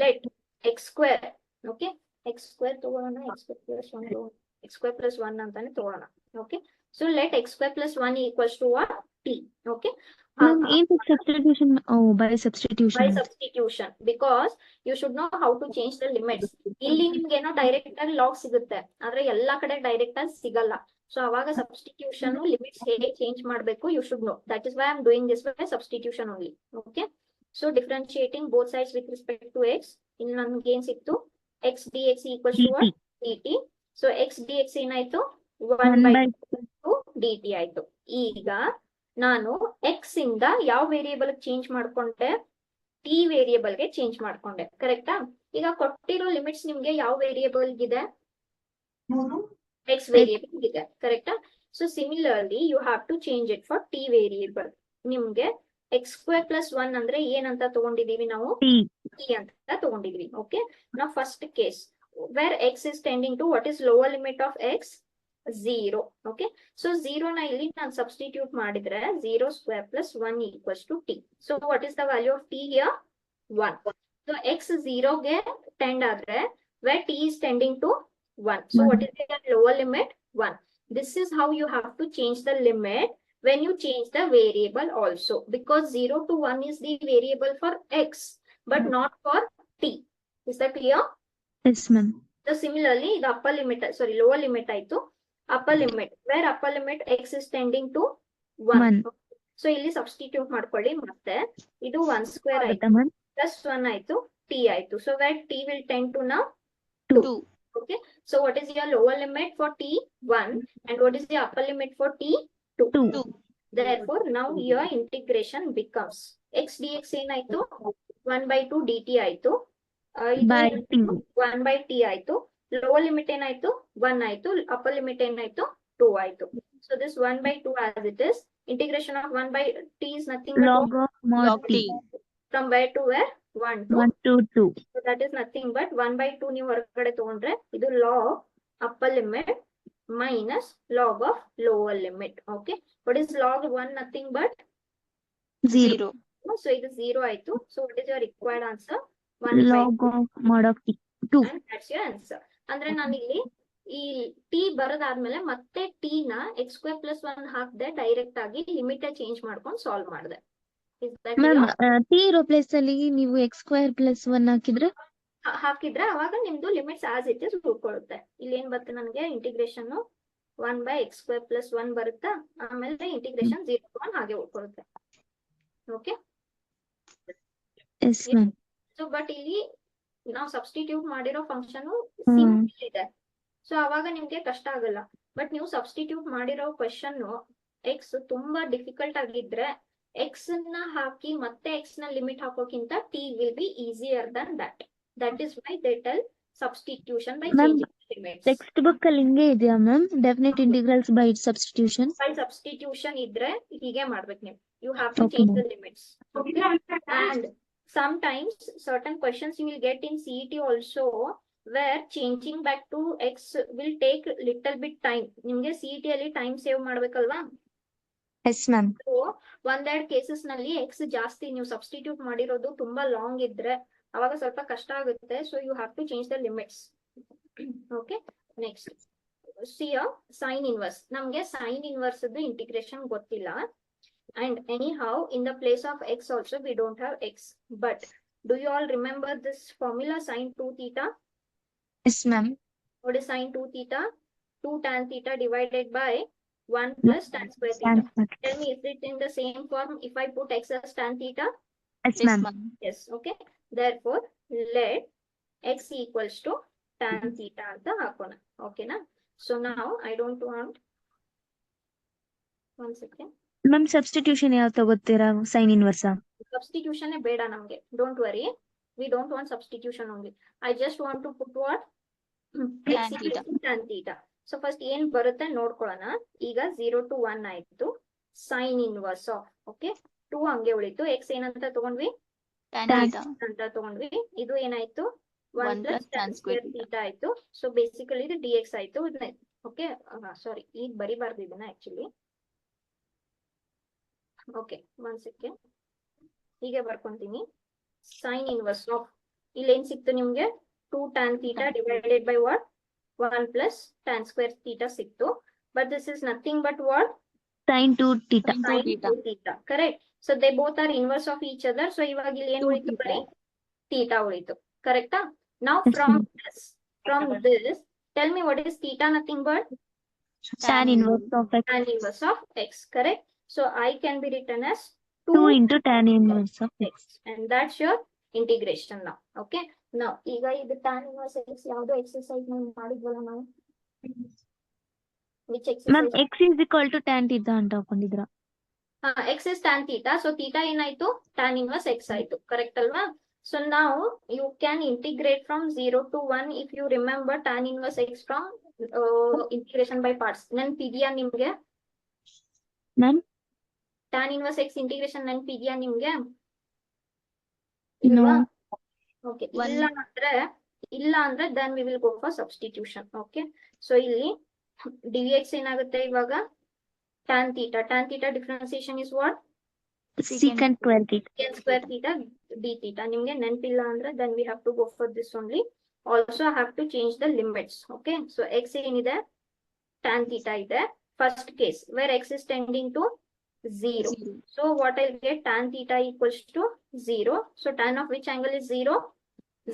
let x square, okay, x square ತಗೊಳ್ಳೋಣ, x square plus 1 x square plus 1 ಅಂತಾನೆ ತಗೊಳ್ಳೋಣ. Okay, so let x square plus 1 equals to what? t. Okay, ma'am ಏನ್ substitution? By substitution. by substitution, because you should know how to change the limits. ಇಲ್ಲಿ ನಿಮ್ಗೆ ಏನೋ direct ಆಗಿ log ಸಿಗುತ್ತೆ, ಆದ್ರೆ ಎಲ್ಲಾ ಕಡೆ ಡೈರೆಕ್ಟ್ ಆಗಿ ಸಿಗಲ್ಲ. ಸೊ ಅವಾಗ ಸಬ್ಸ್ಟಿಟ್ಯೂಷನ್ ಲಿಮಿಟ್ಸ್ ಹೇಗೆ ಚೇಂಜ್ ಮಾಡಬೇಕು you should know. That is why I am doing this by substitution only. Okay, so differentiating both sides with respect to x. ಇಲ್ಲಿ ನನ್ಗೆ ಏನ್ ಸಿಕ್ತು? x dx equals to what? dt. So x dx ಏನಾಯ್ತು? 1/2 dt ಆಯ್ತು. ಈಗ ನಾನು x ಇಂದ ಯಾವ ವೇರಿಯೇಬಲ್ ಚೇಂಜ್ ಮಾಡ್ಕೊಂಡೆ? t ವೇರಿಯೇಬಲ್ ಗೆ ಚೇಂಜ್ ಮಾಡ್ಕೊಂಡೆ, ಕರೆಕ್ಟಾ? ಈಗ ಕೊಟ್ಟಿರೋ ಲಿಮಿಟ್ಸ್ ನಿಮ್ಗೆ ಯಾವ ವೇರಿಯೇಬಲ್ ಇದೆ? x ವೇರಿಯೇಬಲ್ ಇದೆ, ಕರೆಕ್ಟಾ? So similarly you have to change it for t variable. ನಿಮ್ಗೆ x ಸ್ಕ್ವೇರ್ ಪ್ಲಸ್ 1 ಅಂದ್ರೆ ಏನಂತ ತಗೊಂಡಿದೀವಿ ನಾವು? t ಅಂತ ತಗೊಂಡಿದ್ವಿ. ಓಕೆ, ನಾವು first case where x is tending to, what is lower limit of x? 0. Okay, so 0 na ಇಲ್ಲಿ ನಾನು substitute ಮಾಡಿದ್ರೆ 0 square plus 1 equals to t. So what is the value of t here? 1. So x 0 ಗೆ tend ಆದ್ರೆ where t is tending to 1. So what is the lower limit? 1. This is how you have to change the limit when you change the variable also, because 0 to 1 is the variable for x but not for t. Is that clear? Yes, ma'am. So similarly, the upper limit, sorry, lower limit ಆಯ್ತು, upper limit, where upper limit x is tending to 1. 1. So ಇಲ್ಲಿ substitute ಮಾಡ್ಕೊಳ್ಳಿ, ಮತ್ತೆ ಇದು 1 square ಆಯ್ತು ಆಗುತ್ತಾ ma'am? plus 1 ಆಯ್ತು t ಆಯ್ತು. So where t will tend to now 2. Okay, so what is your lower limit for t? 1. And what is the upper limit for t? 2. 2. Therefore now your integration becomes x dx ಏನಾಯ್ತು? 1 by 2 dt ಆಯ್ತು. By t. 1 by t ಆಯ್ತು. Lower limit ಏನಾಯ್ತು? 1 ಆಯ್ತು. Upper limit ಏನಾಯ್ತು? 2 ಆಯ್ತು. So this 1 by 2 as it is. Integration of 1 by t is nothing but Log of mod Log t. t. from where to where? 1 to 1 to 2. So that is nothing but 1 by 2 ನೀವು ಹೊರಗಡೆ ತಗೊಂಡ್ರೆ ಇದು log upper limit minus log of lower limit. Okay, what is log 1? Nothing but 0. so ಇದು 0 ಆಯ್ತು. So what is your required answer? 1 by Log of mod of t. 2. and that's your answer. ಅಂದ್ರೆ ನಾನು ಇಲ್ಲಿ ಈ t ಬರದಾದ್ಮೇಲೆ ಮತ್ತೆ t ನ x square plus 1 ಹಾಕ್ದೆ, direct ಆಗಿ ಲಿಮಿಟ್ ಚೇಂಜ್ ಮಾಡ್ಕೊಂಡು ಸಾಲ್ವ್ ಮಾಡಿದೆ. Is that ma'am clear? t ಇರೋ ಪ್ಲೇಸ್ ಅಲ್ಲಿ ನೀವು ಎಕ್ಸ್ ಸ್ಕ್ವೇರ್ ಪ್ಲಸ್ 1 ಹಾಕಿದ್ರೆ ಹಾಕಿದ್ರೆ ಅವಾಗ ನಿಮ್ದು ಲಿಮಿಟ್ಸ್ ಆಸ್ ಇಟ್ ಇಸ್ ಉಳ್ಕೊಳ್ಳುತ್ತೆ. ಇಲ್ಲಿ ಏನ್ ಬರುತ್ತೆ ನನಗೆ integration 1 by x square plus 1 ಬರುತ್ತಾ, ಆಮೇಲೆ ಇಂಟಿಗ್ರೇಷನ್ 0 to 1 ಹಾಗೆ ಉಳ್ಕೊಳ್ಳುತ್ತೆ. Okay, yes ma'am. So but ಇಲ್ಲಿ ನಾವು ಸಬ್ಸ್ಟಿಟ್ಯೂಟ್ ಮಾಡಿರೋ ಫಂಕ್ಷನ್ ಹ್ಮ್. ಸಿಂಪಲ್ ಇದೆ, ಸೊ ಅವಾಗ ನಿಮ್ಗೆ ಕಷ್ಟ ಆಗಲ್ಲ. ಬಟ್ ನೀವು ಸಬ್ಸ್ಟಿಟ್ಯೂಟ್ ಮಾಡಿರೋ ಕ್ವೆಶನ್ ಎಕ್ಸ್ ತುಂಬಾ ಡಿಫಿಕಲ್ಟ್ ಆಗಿದ್ರೆ ಎಕ್ಸ್ ನ ಹಾಕಿ ಮತ್ತೆ ಎಕ್ಸ್ ನ ಲಿಮಿಟ್ ಹಾಕೋಕ್ಕಿಂತ t will be easier than that. That is why they tell substitution by Ma'am, changing limits. Text book ಅಲ್ಲಿ ಹಿಂಗೆ ಇದೆಯಾ ma'am? Definite integrals by substitution. By substitution ಇದ್ರೆ ಹೀಗೆ ಮಾಡ್ಬೇಕು ನೀವು. You have to Okay, change ma'am. The limits. And sometimes certain questions you will get in CET also where changing back to x will take little bit time. ನಿಮ್ಗೆ CET ಅಲ್ಲಿ time save ಮಾಡ್ಬೇಕಲ್ವಾ? Yes ma'am. So ಒಂದೆರಡು cases ನಲ್ಲಿ x ಜಾಸ್ತಿ ನೀವು substitute ಮಾಡಿರೋದು ತುಂಬಾ long ಇದ್ರೆ ಅವಾಗ ಸ್ವಲ್ಪ ಕಷ್ಟ ಆಗುತ್ತೆ. So you have to change the limits. Okay, next see sine inverse. ನಮ್ಗೆ ಸೈನ್ ಇನ್ವರ್ಸ್ ಇಂಟಿಗ್ರೇಷನ್ ಗೊತ್ತಿಲ್ಲ. And anyhow, in the place of x also, we don't have x. But do you all remember this formula sin 2 theta? Yes ma'am. What is sin 2 theta? 2 tan theta divided by 1 plus tan square theta. Tell me, is it in the same form if I put x as tan theta? Yes Yes, ma'am. ma'am. Yes, okay. Therefore, let x equals to tan theta anta hakona. Okay na? So now I don't want. One second. Ma'am substitution ಯಾವ ತಗೋತೀರಾ? Sine inverse? Substitution ಬೇಡ ನಮ್ಗೆ. Don't worry. We don't want substitution only. I just want to put what? X Tan theta. equals to tan theta. So first ಏನ್ ಬರುತ್ತೆ ನೋಡ್ಕೊಳ್ಳೋಣ. ಈಗ 0 to 1 ಆಯ್ತು. Sin inverse of, okay? 2 ಹಂಗೆ ಉಳಿತು. X ಏನಂತ ತಗೊಂಡ್ವಿ? Tan Tan theta. ಅಂತ ತಗೊಂಡ್ವಿ. ಇದು ಏನಾಯ್ತು? 1 1 plus plus tan tan square square theta ಆಯ್ತು. So basically ಇದು dx ಆಯ್ತು. Okay, ಸಾರಿ, ಈಗ ಬರಿಬಾರ್ದು ಇದನ್ನ ಆಕ್ಚುಲಿ. Okay, one second. ಹೀಗೆ ಬರ್ಕೊಂತೀನಿ. Sin inverse of, ಇಲ್ಲಿ ಏನ್ ಸಿಕ್ತು ನಿಮ್ಗೆ? 2 tan theta divided by what? 1 plus tan square theta ಸಿಕ್ತು. But this is nothing but what? Sine 2 theta. Sin 2 Sin theta. 2 theta. Correct. So they both are inverse of each other. So ಇವಾಗ ಇಲ್ಲಿ ಏನ್ 2 ಉಳಿತು? theta. ಬರೀ theta ಉಳಿತು. Correcta? Now Yes, from ma'am. this, tell me what is theta? Nothing but Tan inverse of x. tan inverse of x. Correct. So I can be written as 2 into tan inverse of x. and that's your integration now. Okay, now ಈಗ ಇದು tan inverse x ಯಾವ್ದೋ exercise ಮಾಡಿದ್ವಲ್ಲ ನಾವು, which ma'am exercise? x is equal to tan theta ಅಂತ ಹಾಕೊಂಡಿದ್ರ? x is tan theta, so theta ಏನಾಯ್ತು? tan inverse x ಆಯ್ತು. Correct ಅಲ್ವಾ? So now you can integrate from 0 to 1 if you remember tan inverse x from integration by parts. ನೆನ್ಪಿದ್ಯಾ ನಿಮ್ಗೆ? Ma'am tan inverse x integration ನೆನ್ಪಿದ್ಯಾ ನಿಮ್ಗೆ? No. Okay, One. ಇಲ್ಲ ಅಂದ್ರೆ ಇಲ್ಲ ಅಂದ್ರೆ then we will go for substitution. Okay, so ಇಲ್ಲಿ dx ಏನಾಗುತ್ತೆ ಇವಾಗ tan theta. Tan theta differentiation is what? secant square theta. Secant square theta d theta. ನಿಮ್ಗೆ ನೆನಪಿಲ್ಲ ಅಂದ್ರೆ then we have to go for this only. Also I have to change the limits. Okay, so x ಏನಿದೆ tan theta ಇದೆ first case where x is tending to 0. So what I'll get, tan theta equals to 0. So tan of which angle is 0?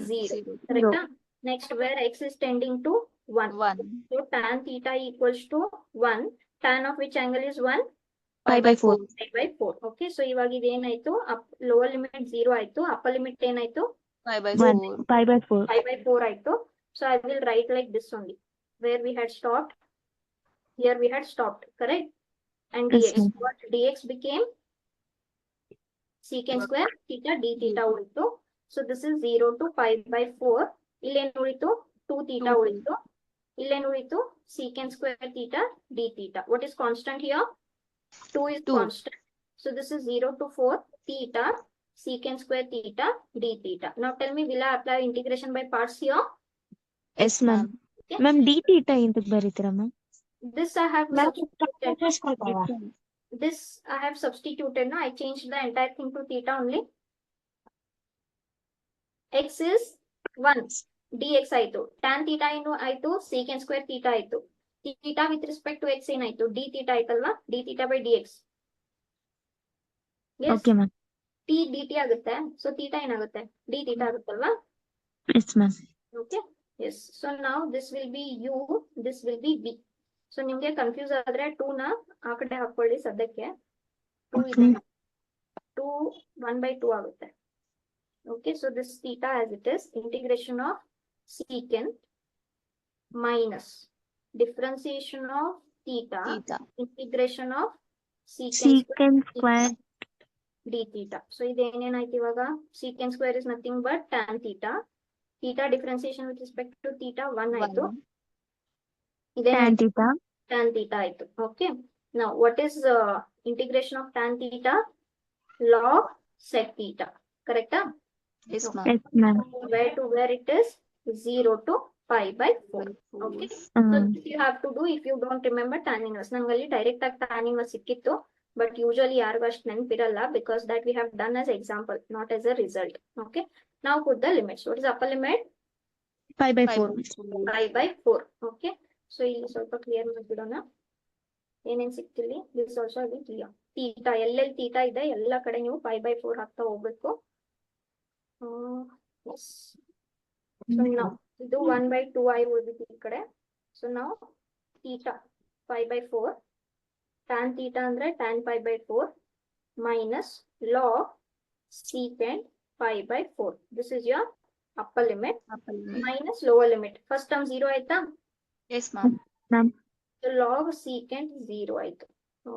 0. Correct? Next, where x is tending to 1. 1. So tan theta equals to 1. Tan of which angle is 1? Pi by 4. Pi by 4. Okay, so ಇವಾಗ ಇದೇನಾಯ್ತು lower limit 0 ಆಯ್ತು, upper limit ಏನಾಯ್ತು 5 by 1. 4. Pi by 4. 5 by 4 ಆಯ್ತು. So I will write like this only. Where we had stopped, here we had stopped, correct? And Yes, dx, ma'am. what dx became secant square theta d theta ಉಳಿತು. So this is 0 to 5 by 4. ಇಲ್ಲೇನು ಉಳಿತು 2 theta 2. ಉಳಿತು. ಇಲ್ಲೇನು ಉಳಿತು secant square theta d theta. What is constant here? 2 is 2. constant. So this is 0 to 4 theta secant square theta d theta. Now tell me, will I apply integration by parts here? Yes, ma'am. Okay. Ma'am, d theta ಎಂತಕ್ಕೆ ಬರೀತೀರಾ ma'am? This I have substituted. This I have substituted. No, I changed the entire thing to theta only. X is 1. dx ಆಯ್ತು. Tan theta ಏನು ಆಯ್ತು? secant square theta ಆಯ್ತು. Theta with respect to x ಏನಾಯ್ತು? d theta ಆಯ್ತಲ್ವಾ? d theta by dx. Yes. Okay, ma'am. t dt ಆಗುತ್ತೆ. So theta ಏನಾಗುತ್ತೆ? d theta ಆಗುತ್ತಲ್ವಾ? Yes, ma'am. Okay. Yes. So now this will be u, this will be v. So ನಿಮ್ಗೆ confuse ಆದ್ರೆ 2 ನ ಆ ಕಡೆ ಹಾಕೊಳ್ಳಿ ಸದ್ಯಕ್ಕೆ. 2 ಇದೆ. 2 1 by 2 ಆಗುತ್ತೆ. Okay, so this theta as it is, integration of secant minus differentiation of theta, Theta. integration of secant Secant square. d theta. So ಇದೇನೇನಾಯ್ತು ಇವಾಗ? Secant square is nothing but tan theta. Theta differentiation with respect to theta 1 ಆಯ್ತು. 1. Tan theta. Tan theta ಆಯ್ತು. Okay. Now what is integration of tan theta? Log sec theta. Correct? Yes, ma'am. Yes, ma'am. Where to where it is? 0 to pi by 4. Okay. So this you have to do if you don't remember tan inverse. ನಂಗಲ್ಲಿ direct ಆಗಿ tan inverse ಸಿಕ್ಕಿತ್ತು, but usually ಯಾರಿಗೂ ಅಷ್ಟು ನೆನಪಿರಲ್ಲ because that we have done as example, not as a result. Okay. Now put the limits. What is upper limit? Pi by 4. Pi by 4. Okay. So ಇಲ್ಲಿ ಸ್ವಲ್ಪ clear ಮಾಡ್ಬಿಡೋಣ. ಏನೇನ್ ಸಿಕ್ತಿಲ್ಲಿ? This also will be clear. Theta, ಎಲ್ಲೆಲ್ಲಿ theta ಇದೆ ಎಲ್ಲ ಕಡೆ ನೀವು pi by 4 ಹಾಕ್ತಾ ಹೋಗ್ಬೇಕು. Yes. So now ಇದು 1 by 2i ಉಳಿದಿದೆ ಈ ಕಡೆ. So now theta pi by 4, tan theta ಅಂದ್ರೆ tan pi by 4 minus log secant pi by 4. This is your upper limit minus lower limit. First term 0 ಆಯ್ತಾ? Yes, ma'am. Ma'am. So log secant 0 ಆಯ್ತು.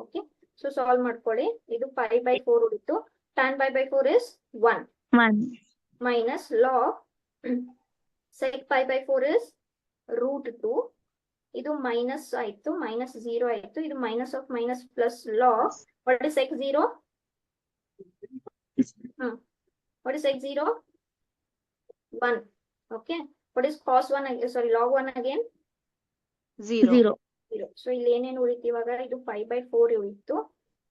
Okay. So solve ಮಾಡ್ಕೊಳ್ಳಿ. ಇದು pi by 4 ಉಳಿತು. Tan pi by 4 is 1. 1. Minus log sec pi by 4 is root 2. ಇದು minus ಆಯ್ತು. minus 0 ಆಯ್ತು. ಇದು minus of minus plus log. What is sec 0? What is sec 0? 1. Okay. What is cos 1? Sorry, log 1 again? 0. 0. 0. So ಇಲ್ಲಿ ಏನೇನು ಉಳಿತು ಇವಾಗ? ಇದು pi by 4 ಉಳಿತು.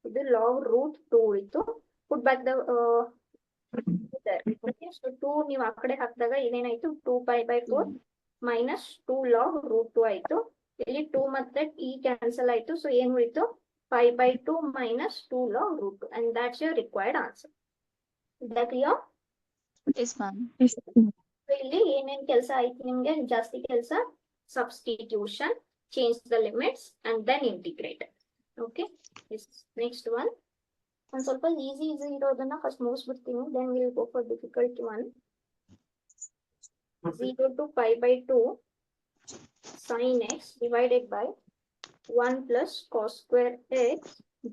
ಇದು log root 2 ಉಳಿತು. Put back the there. Okay. So 2 ನೀವು ಆ ಕಡೆ ಹಾಕಿದಾಗ ಏನೇನಾಯ್ತು? 2 pi by 4 minus 2 log root 2 ಆಯ್ತು. ಇಲ್ಲಿ 2 ಮತ್ತೆ e cancel ಆಯ್ತು. So ಏನ್ ಉಳಿತು? pi by 2 minus 2 log root 2. And that's your required answer. Is that clear? Yes, ma'am. Yes, ma'am. So ಇಲ್ಲಿ ಏನೇನ್ ಕೆಲಸ ಆಯ್ತು ನಿಮ್ಗೆ? ಜಾಸ್ತಿ ಕೆಲಸ substitution, change the limits and then integrate. Okay. Yes. Next one. ಒಂದ್ ಸ್ವಲ್ಪ easy ಇರೋದನ್ನ first ಮುಗಿಸ್ಬಿಡ್ತೀನಿ. Then we'll go for difficult one. 0 to pi by 2 sin x divided by 1 plus cos square x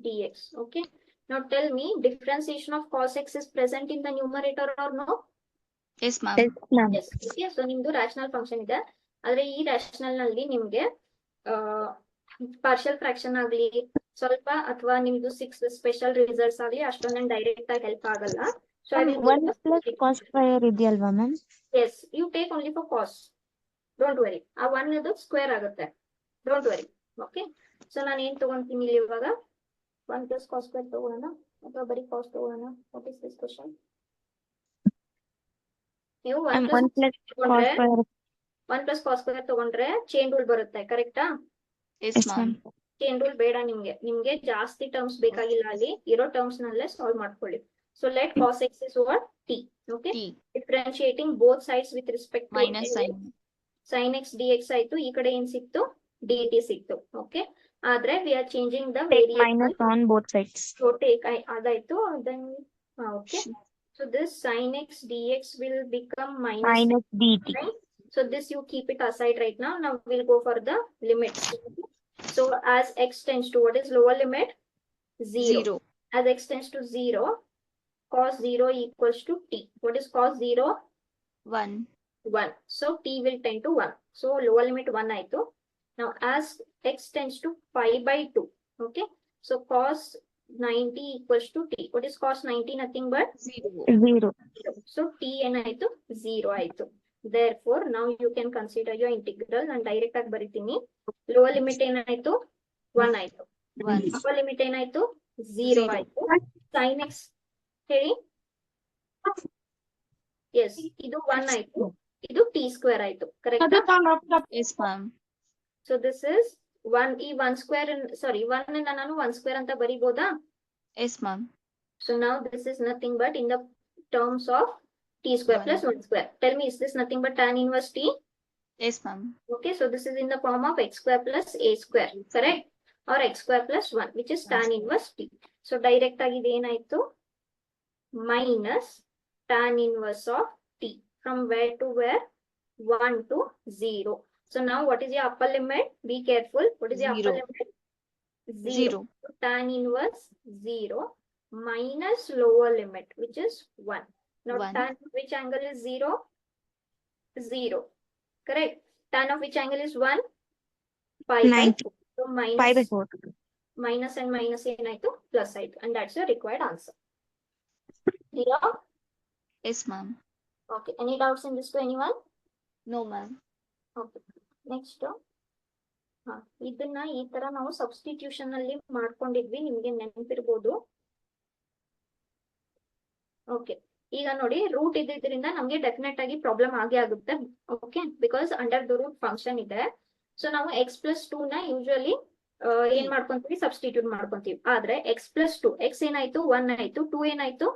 dx. Okay. Now tell me, differentiation of cos x is present in the numerator or no? Yes, ma'am. Yes, ma'am. Yes. Okay. So ನಿಮ್ದು rational function ಇದೆ. ಆದ್ರೆ ಈ rational ನಲ್ಲಿ ನಿಮ್ಗೆ partial fraction ಆಗ್ಲಿ ಸ್ವಲ್ಪ ಅಥವಾ ನಿಮ್ದು 6 ಸ್ಪೆಷಲ್ ರಿಸಲ್ಟ್ಸ್ ಆಗ್ಲಿ ಅಷ್ಟೊಂದು ಡೈರೆಕ್ಟ್ ಆಗಿ ಹೆಲ್ಪ್ ಆಗಲ್ಲ. So I Ma'am, will 1 plus cos square ಇದೆಯಲ್ವಾ ma'am? yes, you take only for cos. Don't worry. ಆ 1 ಇದು ಸ್ಕ್ವೇರ್ ಆಗುತ್ತೆ. Don't worry. Okay. So ನಾನು ಏನ್ ತಗೊಂತೀನಿ ಇಲ್ಲಿ ಇವಾಗ 1 plus cos square ತಗೊಳ್ಳೋಣ ಅಥವಾ ಬರೀ cos ತಗೊಳ್ಳೋಣ. What is this question? ನೀವು 1 1 plus cos square. 1 plus cos square ತಗೊಂಡ್ರೆ ಚೈನ್ ರೂಲ್ ಬರುತ್ತೆ, ಕರೆಕ್ಟಾ? Yes, Yes, ma'am. ma'am. Chain rule ಬೇಡ ನಿಮ್ಗೆ ಜಾಸ್ತಿ ಟರ್ಮ್ಸ್ ಬೇಕಾಗಿಲ್ಲ, ಅಲ್ಲಿ ಇರೋ ಟರ್ಮ್ಸ್ ನಲ್ಲೇ ಸಾಲ್ವ್ ಮಾಡ್ಕೊಳ್ಳಿ. So let cos x is what? t. Okay. T. Differentiating both sides with respect to Minus sign. sin x dx ಆಯ್ತು, ಈ ಕಡೆ ಏನ್ ಸಿಕ್ತು? dt ಸಿಕ್ತು. ಓಕೆ, ಆದ್ರೆ we are changing the Take variable. minus on both sides. So take ಅದಾಯ್ತು, then okay. So this sin x dx will become Minus dt. right? So this you keep it aside right now. Now we'll go for the limits. So as x tends to, what is lower limit? 0. 0. As x tends to 0, cos 0 equals to t. What is cos 0? 1. 1. So t will tend to 1. So lower limit 1 aito. Now as x tends to pi by 2. Okay. So cos 90 equals to t. What is cos 90? Nothing but 0. 0. so t ಏನಾಯ್ತು? 0 ಆಯ್ತು. Therefore now you can consider your integral and direct ಆಗಿ ಬರಿತೀನಿ. Lower limit ಏನಾಯ್ತು? 1 ಆಯ್ತು. 1. Upper limit ಏನಾಯ್ತು? 0 Zero. ಆಯ್ತು. Sin x ಹೇಳಿ. Yes, ಇದು 1 ಆಯ್ತು, ಇದು t square ಆಯ್ತು, ಕರೆಕ್ಟಾ? Yes, ma'am. So this is 1, ಈ 1 square, sorry 1 ಅನ್ನ ನಾನು 1 square ಅಂತ ಬರಿಬೋದಾ? Yes, ma'am. So now this is nothing but in the terms of t square plus 1 square. Tell me, is this nothing but tan inverse t? Yes, ma'am. Okay, so this is in the form of x square plus a square, correct? Or x square plus 1, which is tan inverse t. So direct ಆಗಿ ಇದು ಏನಾಯ್ತು? Minus tan inverse of t. From where to where? 1 to 0. So now what is your upper limit? Be careful. What is your upper 0. limit? 0. So tan inverse 0 minus lower limit, which is 1. Now 1. tan of which angle is 0? 0. Correct. Tan of which angle is 1? Pi by 90. 4. So Pi by minus, 4. minus and minus ಏನಾಯ್ತು? Plus ಆಯ್ತು. And that's your required answer. Clear? Yes, ma'am. Okay. Any doubts in this to anyone? No, ma'am. Okay. Next. ಇದನ್ನ ಈ ತರ ನಾವು substitution ಅಲ್ಲಿ ಮಾಡ್ಕೊಂಡಿದ್ವಿ, ನಿಮ್ಗೆ ನೆನಪಿರ್ಬೋದು. Okay, ಈಗ ನೋಡಿ ರೂಟ್ ಇದ್ದಿದ್ರಿಂದ ನಮ್ಗೆ ಡೆಫಿನೆಟ್ ಆಗಿ ಪ್ರಾಬ್ಲಮ್ ಆಗೇ ಆಗುತ್ತೆ. Okay, because under the root function ಇದೆ. ಸೊ ನಾವು ಎಕ್ಸ್ ಪ್ಲಸ್ 2 ನ ಯೂಶುವಲಿ ಏನ್ ಮಾಡ್ಕೊಂತೀವಿ? ಸಬ್ಸ್ಟಿಟ್ಯೂಟ್ ಮಾಡ್ಕೊಂತೀವಿ. ಆದ್ರೆ ಎಕ್ಸ್ ಪ್ಲಸ್ 2, ಎಕ್ಸ್ ಏನಾಯ್ತು? 1 ಆಯ್ತು, 2 ಏನಾಯ್ತು?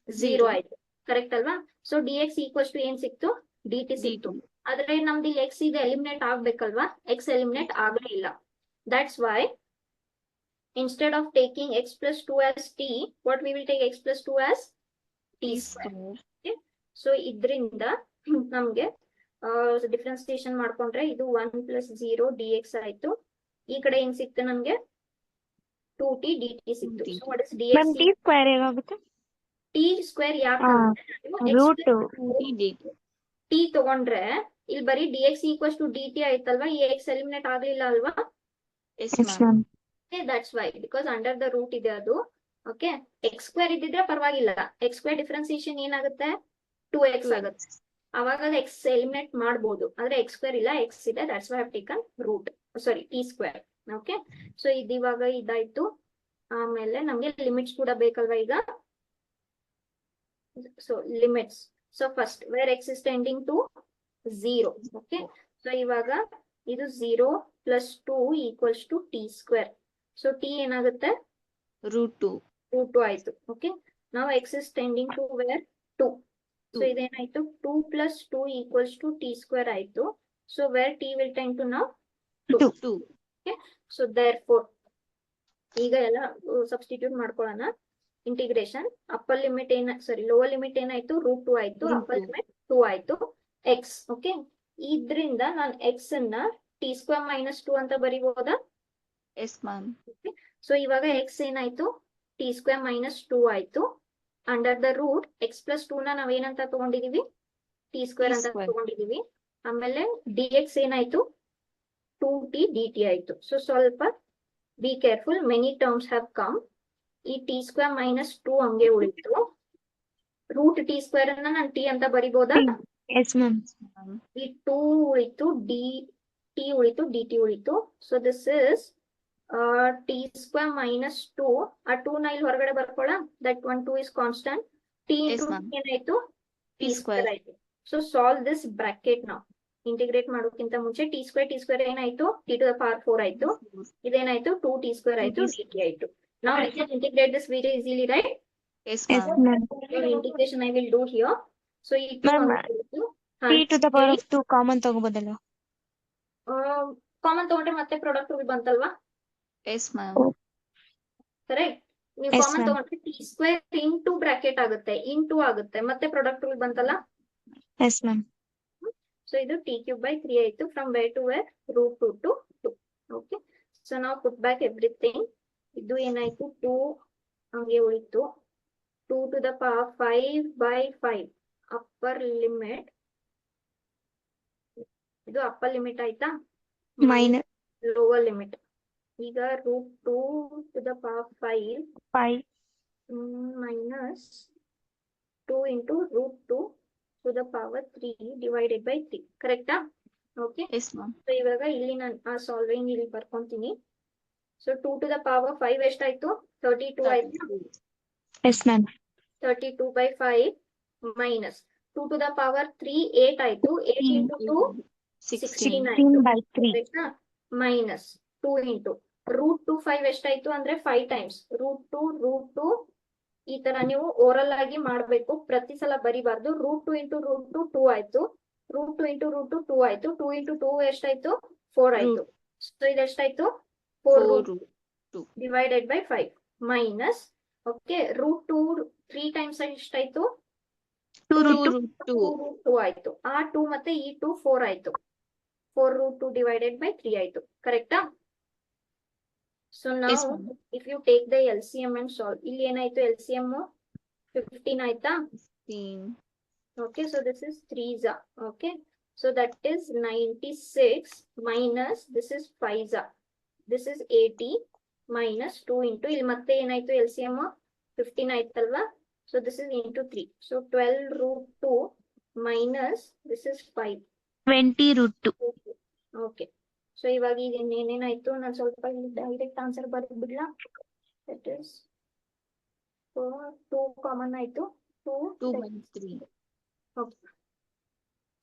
0 ಆಯ್ತು, ಕರೆಕ್ಟ್ ಅಲ್ವಾ? So d x equals to ಏನ್ ಸಿಕ್ತು? ಡಿ ಟಿ ಸಿಕ್ತು. ಆದ್ರೆ ನಮ್ದು ಇಲ್ಲಿ ಎಕ್ಸ್ ಇದೆ, ಎಲಿಮಿನೇಟ್ ಆಗ್ಬೇಕಲ್ವಾ? ಎಕ್ಸ್ ಎಲಿಮಿನೇಟ್ ಆಗಲೇ ಇಲ್ಲ. That's why instead of taking X plus 2 as t, what we will take x plus 2 as t square. So ಇದ್ರಿಂದ ನಮ್ಗೆ ಡಿಫ್ರೆನ್ಸಿಯೇಷನ್ ಮಾಡ್ಕೊಂಡ್ರೆ ಇದು 1 plus 0 dx ಆಯ್ತು. ಈ ಕಡೆ ಏನ್ ಸಿಕ್ತು ನಮ್ಗೆ? 2t dt ಸಿಕ್ತು. So what is dx? Ma'am, t square ಹೇಗಾಗುತ್ತೆ? t square ಯಾಕೆ? Root 2. t ತಗೊಂಡ್ರೆ ಇಲ್ಲಿ ಬರೀ dx equals to dt ಆಯ್ತಲ್ವಾ? ಈ x ಎಲಿಮಿನೇಟ್ ಆಗ್ಲಿಲ್ಲ ಅಲ್ವಾ? Yes, Yes, ma'am. ma'am. Okay, that's why, because under the root ಇದೆ ಅದು. ಓಕೆ, x square ಇದ್ದಿದ್ರೆ ಪರವಾಗಿಲ್ಲ. x square ಡಿಫ್ರೆನ್ಸಿಯೇಷನ್ ಏನಾಗುತ್ತೆ? 2x ಆಗುತ್ತೆ. ಅವಾಗ x ಎಲಿಮಿನೇಟ್ ಮಾಡಬಹುದು. ಆದ್ರೆ x square ಇಲ್ಲ, x ಇದೆ. That's why I have taken root, sorry t square. Okay, so ಇದು ಇವಾಗ ಇದಾಯ್ತು. ಆಮೇಲೆ ನಮ್ಗೆ ಲಿಮಿಟ್ಸ್ ಕೂಡ ಬೇಕಲ್ವಾ ಈಗ? So limits. So first where x is tending to 0. Okay, so ಇವಾಗ ಇದು 0 plus 2 equals to t square. So t ಏನಾಗುತ್ತೆ? Root 2. ರೂಟ್ 2 ಆಯ್ತು. ಓಕೆ, ನಾವು x is tending to where? 2. So ಇದೇನಾಯ್ತು? 2 plus 2 equals to t square ಆಯ್ತು. So where t will tend to now? 2. 2. Okay, so therefore ಈಗ ಎಲ್ಲ substitute ಮಾಡ್ಕೊಳ್ಳೋಣ. Integration upper limit ಏನ, ಸಾರಿ lower limit ಏನಾಯ್ತು? ರೂಟ್ 2 ಆಯ್ತು. ಅಪ್ಪರ್ ಲಿಮಿಟ್ 2 ಆಯ್ತು. ಎಕ್ಸ್. ಓಕೆ, ಇದ್ರಿಂದ ನಾನು ಎಕ್ಸ್ ಅನ್ನ ಟಿ ಸ್ಕ್ವೇರ್ ಮೈನಸ್ 2 ಅಂತ ಬರಿಬಹುದಾ? Yes, ma'am. ಸೊ ಇವಾಗ ಎಕ್ಸ್ ಏನಾಯ್ತು? ಟಿ ಸ್ಕ್ವೇರ್ ಮೈನಸ್ 2 ಆಯ್ತು. Under the root x plus 2 ನ ನಾವೇನಂತ ತಗೊಂಡಿದೀವಿ? ಟಿ ಸ್ಕ್ವೇರ್ ಅಂತ ತಗೊಂಡಿದೀವಿ. ಆಮೇಲೆ ಡಿ ಎಕ್ಸ್ ಏನಾಯ್ತು? 2t dt ಆಯ್ತು. ಸೊ ಸ್ವಲ್ಪ be careful, many terms have come. ಈ ಟಿ ಸ್ಕ್ವೇರ್ ಮೈನಸ್ 2 ಹಂಗೆ ಉಳಿತು. ರೂಟ್ ಟಿ ಸ್ಕ್ವೇರ್ ಅನ್ನ ನಾನು ಟಿ ಅಂತ ಬರಿಬೋದಾ? Yes ma'am. ma'am. ಈ 2 ಉಳಿತು, ಡಿ ಟಿ ಉಳಿತು, ಡಿ ಟಿ ಉಳಿತು. So this is t square minus 2. ಆ 2 ನ ಇಲ್ಲಿ ಹೊರಗಡೆ ಬರ್ಕೊಳ್ಳ. That 1 2 is constant. T Yes, into ma'am. ಏನಾಯ್ತು? T T square square. ಆಯ್ತು. ಸೊ ಸಾಲ್ವ್ ದಿಸ್ ಬ್ರಾಕೆಟ್ ನಾವು ಇಂಟಿಗ್ರೇಟ್ ಮಾಡೋಕ್ಕಿಂತ ಮುಂಚೆ ಟಿ ಸ್ಕ್ವೇರ್ ಏನಾಯ್ತು? ಟಿ ಟು ದ ಪವರ್ 4 ಆಯ್ತು. ಇದೇನಾಯ್ತು? 2 ಟಿ ಸ್ಕ್ವೇರ್ ಆಯ್ತು, ಡಿ ಟಿ ಆಯ್ತು. ನಾವು I can integrate this very easily, right? Yes, yes ma'am. Ma'am. Integration I will do here. So ಈ 2 Ma'am, t to the power of 2 common ತಗೋಬೋದಲ್ವಾ? Common ತಗೊಂಡ್ರೆ ಮತ್ತೆ product rule ಬಂತಲ್ವಾ? Yes, ma'am. Correct. ನೀವು Yes, common ma'am. ತಗೊಂಡ್ರೆ t square into bracket ಆಗುತ್ತೆ, into ಆಗುತ್ತೆ, ಮತ್ತೆ ಪ್ರಾಡಕ್ಟ್ ರೂಲ್ ಬಂತಲ್ಲ. Yes ma'am. ಸೊ ಇದು ಟಿ ಕ್ಯೂಬ್ ಬೈ 3 ಆಯ್ತು. From where to where? Root 2 to 2. Okay. So ನಾವು ಪುಟ್ ಬ್ಯಾಕ್ ಎವ್ರಿಥಿಂಗ್. ಇದು ಏನಾಯ್ತು? 2 ಹಂಗೆ ಉಳಿತು. 2 to the power 5 by 5 upper limit. ಇದು ಅಪ್ಪರ್ ಲಿಮಿಟ್ ಆಯ್ತಾ? Minus lower limit. ಈಗ root 2 to the power 5 5 minus 2 into root 2 to the power 3 divided by 3. ಕರೆಕ್ಟಾ? Okay. Yes, ma'am. So ಇವಾಗ ಇಲ್ಲಿ ನಾನು ಆ ಸಾಲ್ವಿಂಗ್ ಇಲ್ಲಿ ಬರ್ಕೊಂತೀನಿ. ಸೊ 2 to the power 5 ಎಷ್ಟಾಯ್ತು? 32 ಆಯ್ತು. Yes ma'am. 32 by 5 minus 2 to the power 3 8 ಆಯ್ತು. 8 into 2 16 ಆಯ್ತು. 16 by 3 ಕರೆಕ್ಟಾ? ಮೈನಸ್ 2 into ರೂಟ್ 2 5 ಎಷ್ಟಾಯ್ತು ಅಂದ್ರೆ 5 ಟೈಮ್ಸ್ ರೂಟ್ 2 ಈ ತರ ನೀವು ಓರಲ್ ಆಗಿ ಮಾಡ್ಬೇಕು. ಪ್ರತಿ ಸಲ ಬರಿಬಾರ್ದು. ರೂಟ್ 2 into ರೂಟ್ 2 2 ಆಯ್ತು. ರೂಟ್ 2 into ರೂಟ್ 2 2 ಆಯ್ತು. 2 into 2 ಎಷ್ಟಾಯ್ತು? 4 ಆಯ್ತು. ಸೊ ಇದೆಷ್ಟಾಯ್ತು? 4 root divided by 5 minus. Okay. Root 2 3 times ಎಷ್ಟಾಯ್ತು? 2 root 2 Root 2. ರೂಟ್ 2 ಆಯ್ತು. ಆ 2 ಮತ್ತೆ ಈ 2 4 ಆಯ್ತು. 4 ರೂಟ್ 2 ಡಿವೈಡೆಡ್ ಬೈ 3 ಆಯ್ತು. ಕರೆಕ್ಟಾ? ಸೊ Yes, ನಾವು ma'am. If you take the LCM and solve, ಇಲ್ಲಿ ಏನಾಯ್ತು? LCM 15 ಆಯ್ತಾ? 15. Okay, so this is 3 okay, so that is 96 minus this is 5 this is 80 minus 2 into ಇಲ್ಲಿ ಮತ್ತೆ ಏನಾಯ್ತು? LCM 15 ಆಯ್ತಲ್ವಾ? so this is into 3, so 12 root 2 minus this is 5 20 root 2 okay. So ಇವಾಗ ಈಗ ಏನೇನಾಯ್ತು? ನಾನು ಸ್ವಲ್ಪ ಇಲ್ಲಿ ಡೈರೆಕ್ಟ್ ಆನ್ಸರ್ ಬರೆದ್ಬಿಡ್ಲಾ? ದಟ್ ಇಸ್ 2 ಕಾಮನ್ ಆಯ್ತು. 2 by 3.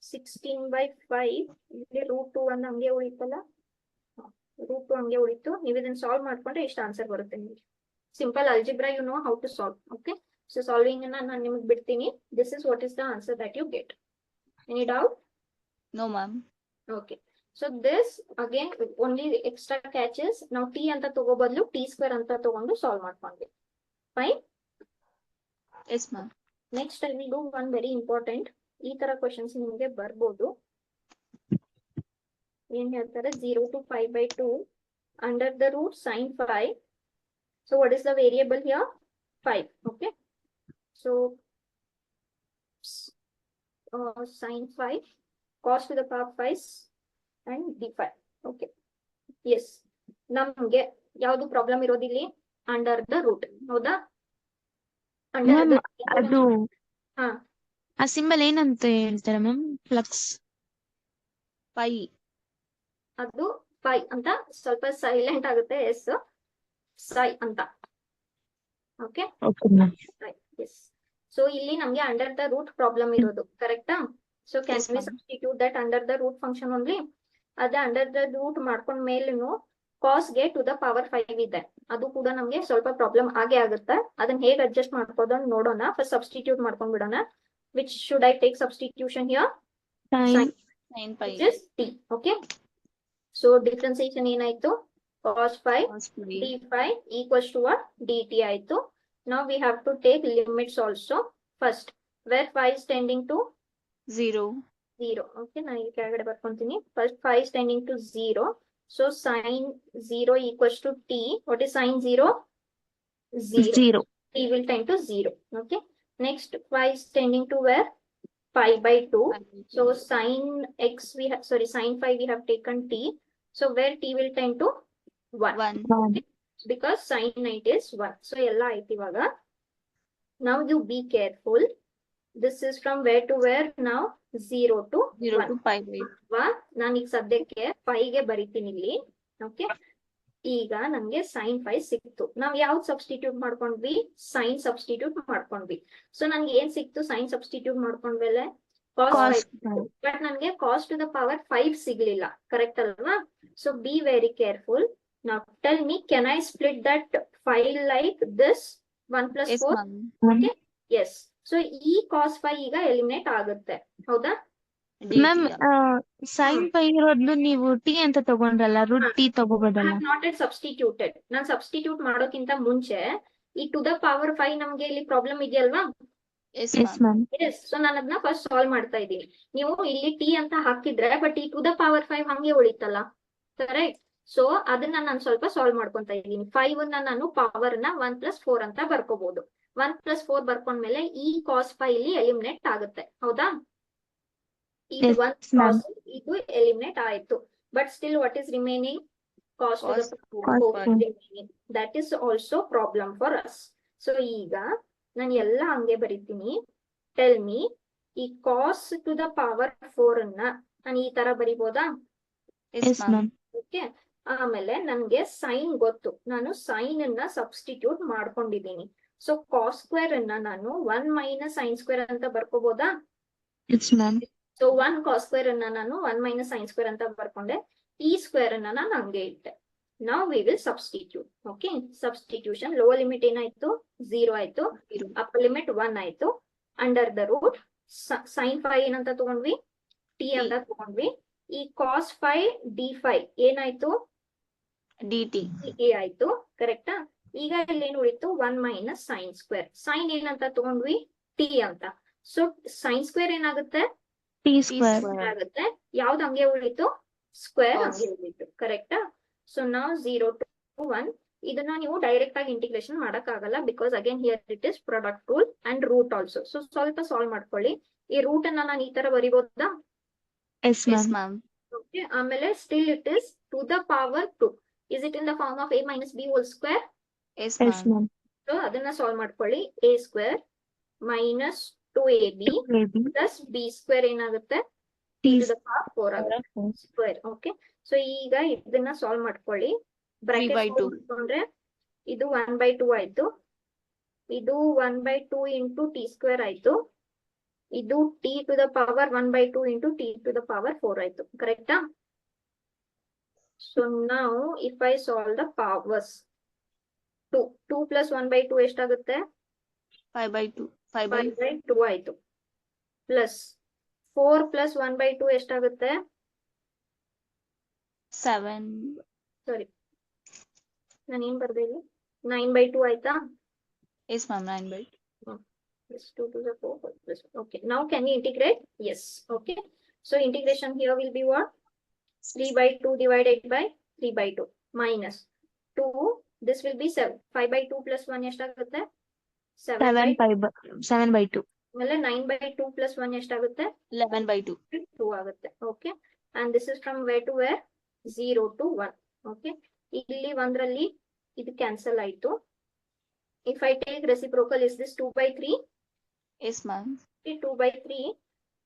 16 by 5 ಇಲ್ಲಿ ರೂಟ್ 2 ಅನ್ನ ಹಂಗೆ ಉಳಿತಲ್ಲ, ರೂಟ್ 2 ಹಂಗೆ ಉಳಿತು. ನೀವು ಇದನ್ನ ಸಾಲ್ವ್ ಮಾಡ್ಕೊಂಡ್ರೆ ಇಷ್ಟು ಆನ್ಸರ್ ಬರುತ್ತೆ ನಿಮಗೆ. Simple algebra, you know how to solve. Okay. So solving ಅನ್ನ ನಾನು ನಿಮಗೆ ಬಿಡ್ತೀನಿ. This is what is the answer that you get. Any doubt? No, ma'am. Okay. So this again only extra catches. ನಾವು t ಅಂತ ತಗೋ ಬದಲು t square ಅಂತ ತಗೊಂಡು ಸಾಲ್ವ್ ಮಾಡ್ಕೊಂಡ್ವಿ. Fine. Yes, ma'am. Next I will do one very important. ಈ ತರ questions ನಿಮಗೆ ಬರ್ಬೋದು. ಏನ್ ಹೇಳ್ತಾರೆ? 0 to 5 by 2 under the root sin 5. So what is the variable here? 5. Okay. So sin 5 cos to the power 5 and d5. Okay. Yes. ನಮ್ಗೆ ಯಾವ್ದು problem ಇರೋದಿಲ್ಲಿ? Under the root. ಹೌದಾ? ಅಂಡರ್ ಮ್ಯಾಮ್, ಅದು ಹಾ, ಆ ಸಿಂಬಲ್ ಏನಂತ ಹೇಳ್ತಾರೆ ಮ್ಯಾಮ್? Flux Pi. ಅದು ಫೈ ಅಂತ ಸ್ವಲ್ಪ ಸೈಲೆಂಟ್ ಆಗುತ್ತೆ. ಎಸ್, ಸೈ ಅಂತ. Okay. Okay ma'am. Yes. So ಇಲ್ಲಿ ನಮ್ಗೆ ಅಂಡರ್ ದ ರೂಟ್ ಪ್ರಾಬ್ಲಮ್ ಇರೋದು. ಕರೆಕ್ಟಾ? So can Yes, we ma'am. Substitute that under the root function only? ಅದೇ ಅಂಡರ್ ದ ರೂಟ್ ಮಾಡ್ಕೊಂಡ್ ಮೇಲೂ ಕಾಸ್ ಗೆ ಟು ದ ಪವರ್ 5 ಇದೆ. ಅದು ಕೂಡ ನಮ್ಗೆ ಸ್ವಲ್ಪ ಪ್ರಾಬ್ಲಮ್ ಆಗೇ ಆಗುತ್ತೆ. ಅದನ್ನ ಹೇಗೆ ಅಡ್ಜಸ್ಟ್ ಮಾಡ್ಕೋದು ನೋಡೋಣ. ಫಸ್ಟ್ ಸಬ್ಸ್ಟಿಟ್ಯೂಟ್ ಮಾಡ್ಕೊಂಡ್ ಬಿಡೋಣ. Which should I take substitution here? Sin Sin pi. which is t. Okay. So differentiation ಏನಾಯ್ತು? cos 5 Cos pi. d5 equals to what? dt ಆಯ್ತು. Now we have to take limits also. First, where 5 is tending to 0. 0. Okay, ನಾನು ಈ ಕೆಳಗಡೆ ಬರ್ಕೊಂತೀನಿ. First 5 is tending to 0. So sin 0 equals to t. What is sin 0? 0. 0 t will tend to 0. Okay. Next 5 is tending to where? 5 by 2. So sin x we have, sorry, sin 5 we have taken t. So where t will tend to 1. 1. 1 Because sin 90 is 1. So ella ಆಯ್ತು ಇವಾಗ. Now you be careful. This is from where to where now? 0 to 0 1. to pi by ಅಥವಾ ನಾನೀಗ ಸದ್ಯಕ್ಕೆ 5 ಗೆ ಬರಿತೀನಿ ಇಲ್ಲಿ. Okay, ಈಗ ನಂಗೆ sin 5 ಸಿಕ್ತು. ನಾವ್ ಯಾವ್ದು ಸಬ್ಸ್ಟಿಟ್ಯೂಟ್ ಮಾಡ್ಕೊಂಡ್ವಿ? ಸೈನ್ ಸಬ್ಸ್ಟಿಟ್ಯೂಟ್ ಮಾಡ್ಕೊಂಡ್ವಿ. ಸೊ ನನ್ಗೆ ಏನ್ ಸಿಕ್ತು? ಸೈನ್ ಸಬ್ಸ್ಟಿಟ್ಯೂಟ್ ಮಾಡ್ಕೊಂಡ್ಮೇಲೆ cos Cos 5. ಬಟ್ ನನ್ಗೆ cos to the power 5 ಸಿಗ್ಲಿಲ್ಲ, ಕರೆಕ್ಟ್ ಅಲ್ವಾ? So be very careful. Now tell me, can I split that 5 like this? 1 plus yes 4? ma'am Okay, yes. So ಈ cos 5 ಈಗ eliminate ಆಗುತ್ತೆ, ಹೌದಾ? Ma'am sign pi ಇರೋದ್ನು ನೀವು t ಅಂತ ತಗೊಂಡ್ರಲ್ಲ, ರೂಟ್ ಟಿ I ತಗೋಬೋದಲ್ಲ? have not yet substituted. ನಾನು substitute ಮಾಡೋಕ್ಕಿಂತ ಮುಂಚೆ ಈ ಟು ದ ಪವರ್ 5 ನಮ್ಗೆ ಇಲ್ಲಿ ಪ್ರಾಬ್ಲಮ್ ಇದೆಯಲ್ವಾ? yes yes ma'am ma'am. Yes. So ನಾನು ಅದನ್ನ ಫಸ್ಟ್ ಸಾಲ್ವ್ ಮಾಡ್ತಾ ಇದ್ದೀನಿ. ನೀವು ಇಲ್ಲಿ ಟಿ ಅಂತ ಹಾಕಿದ್ರೆ ಬಟ್ ಈ ಟು ದ ಪವರ್ 5 ಹಂಗೆ ಉಳಿತಲ್ಲ, ಕರೆಕ್ಟ್? ಸೊ ಅದನ್ನ ನಾನು ಸ್ವಲ್ಪ ಸಾಲ್ವ್ ಮಾಡ್ಕೊಂತ ಇದ್ದೀನಿ. 5 ಅನ್ನ ನಾನು ಪವರ್ ನ 1 plus 4 ಅಂತ ಬರ್ಕೋಬಹುದು. 1 plus 4 ಬರ್ಕೊಂಡ್ಮೇಲೆ ಈ cos 5 ಇಲ್ಲಿ ಎಲಿಮಿನೇಟ್ ಆಗುತ್ತೆ, ಹೌದಾ? ಇದು Yes, 1 ma'am. cos ಇದು ಎಲಿಮಿನೇಟ್ ಆಯ್ತು. But still what is remaining? Cos to the Cos power 4 4. remaining. That is also problem for us. So ಈಗ ನಾನು ಎಲ್ಲ ಹಂಗೆ ಬರಿತೀನಿ. ಟೆಲ್ ಮಿ, ಈ cos to the power 4 ಅನ್ನ ನಾನು ಈ ತರ ಬರಿಬೋದಾ? yes yes ma'am ma'am. Okay, ಆಮೇಲೆ ನನ್ಗೆ ಸೈನ್ ಗೊತ್ತು, ನಾನು ಸೈನ್ ಅನ್ನ ಸಬ್ಸ್ಟಿಟ್ಯೂಟ್ ಮಾಡ್ಕೊಂಡಿದ್ದೀನಿ. ಸೊ cos ಸ್ಕ್ವೇರ್ ಅನ್ನ ನಾನು 1 minus sin ಸ್ಕ್ವೇರ್ ಅಂತ ಬರ್ಕೋಬೋದಾ? Yes ma'am. So 1 cos square ಅನ್ನ ನಾನು 1 minus sin ಸ್ಕ್ವೇರ್ ಅಂತ ಬರ್ಕೊಂಡೆ. ಈ ಸ್ಕ್ವೇರ್ ಅನ್ನ ನಾನು ಹಂಗೆ ಇಟ್ಟೆ. Now we will substitute. Okay, substitution. Lower limit ಏನಾಯ್ತು? 0 ಆಯ್ತು. 0 upper limit 1 ಆಯ್ತು. Under the root sin 5 ಏನಂತ ತಗೊಂಡ್ವಿ? t ಅಂತ ತಗೊಂಡ್ವಿ. ಈ cos 5 d5 ಏನಾಯ್ತು? dt a ಆಯ್ತು, ಕರೆಕ್ಟಾ? ಈಗ ಇಲ್ಲಿ ಏನ್ ಉಳಿತು? 1 minus sin ಸ್ಕ್ವೇರ್. ಸೈನ್ ಏನಂತ ತಗೊಂಡ್ವಿ? t ಅಂತ. ಸೊ sin ಸ್ಕ್ವೇರ್ ಏನಾಗುತ್ತೆ? T t square. square ಆಗುತ್ತೆ. ಯಾವ್ದು ಹಂಗೆ ಉಳಿತು? Square Cos. ಹಂಗೆ ಉಳಿತು, ಕರೆಕ್ಟಾ? ಸೊ ನಾವು 0 to 1 ಇದನ್ನ ನೀವು ಡೈರೆಕ್ಟ್ ಆಗಿ ಇಂಟಿಗ್ರೇಷನ್ ಮಾಡಕ್ ಆಗಲ್ಲ, because again here it is product rule and root also. So ಸ್ವಲ್ಪ ಸಾಲ್ವ್ ಮಾಡ್ಕೊಳ್ಳಿ. ಈ ರೂಟ್ ಅನ್ನ ನಾನು ಈ ತರ ಬರಿಬಹುದಾ? Yes yes ma'am. ma'am okay, ಆಮೇಲೆ still it is to the power 2. Is it in the form of a minus b whole square? yes yes ma'am ma'am. So ಅದನ್ನ ಸಾಲ್ವ್ ಮಾಡ್ಕೊಳ್ಳಿ. a square minus 2ab plus b square ಏನಾಗುತ್ತೆ? T to the power 4 ಆಗುತ್ತೆ. Square. Okay, so ಈಗ ಇದನ್ನ solve ಮಾಡ್ಕೊಳ್ಳಿ. 3/2. ಮಾಡ್ಕೊಂಡ್ರೆ ಇದು 1/2 ಆಯ್ತು. ಇದು 1/2 ಇಂಟು ಟಿ ಸ್ಕ್ವೇರ್ ಆಯ್ತು. ಇದು t to the power 1/2 into t to the power 4 ಆಯ್ತು, ಕರೆಕ್ಟಾ? ಸೊ ನಾವು if I solve the powers, 2 plus 1/2 ಎಷ್ಟಾಗುತ್ತೆ? 5/2 5/2 ಆಯ್ತು. ಪ್ಲಸ್ 4 plus 1/2 ಎಷ್ಟಾಗುತ್ತೆ? 7 ಸಾರಿ, ನಾನು ಏನ್ ಬರ್ದೆ ಇಲ್ಲಿ? 9/2 ಆಯ್ತಾ? yes ma'am 9/2 Plus 2 to the 4 plus. Okay, now can you integrate? Yes. Okay, so integration here will be what? 3/2 divided by 3/2 minus 2. This will be 7. 5/2 plus 1 ಎಷ್ಟಾಗುತ್ತೆ? 7/2. ಆಮೇಲೆ 9/2 plus 1 ಎಷ್ಟಾಗುತ್ತೆ? 11/2 2 ಆಗುತ್ತೆ. Okay, and this is from where to where? 0 to 1. Okay, ಇಲ್ಲಿ ಒಂದರಲ್ಲಿ ಇದು cancel ಆಯ್ತು. If I take reciprocal, is this 2/3? yes ma'am 2/3,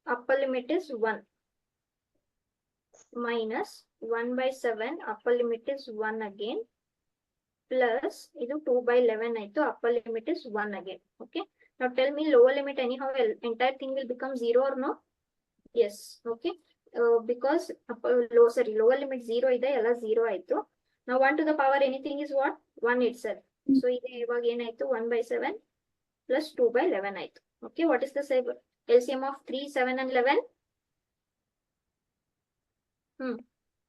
upper limit is 1 minus 1/7, upper limit is 1 again, plus ಇದು 2/11 ಆಯ್ತು, upper limit is 1 again. Okay, now tell me lower limit anyhow entire thing will become 0 or no? Yes. Okay, because lower limit 0 ಇದೆ, ಎಲ್ಲ 0 ಆಯ್ತು. Now 1 to the power anything is what? 1 itself. So ಇದು ಇವಾಗ ಏನಾಯ್ತು? 1/7 plus 2/11 ಆಯ್ತು. Okay, what is the LCM of 3, 7 and 11?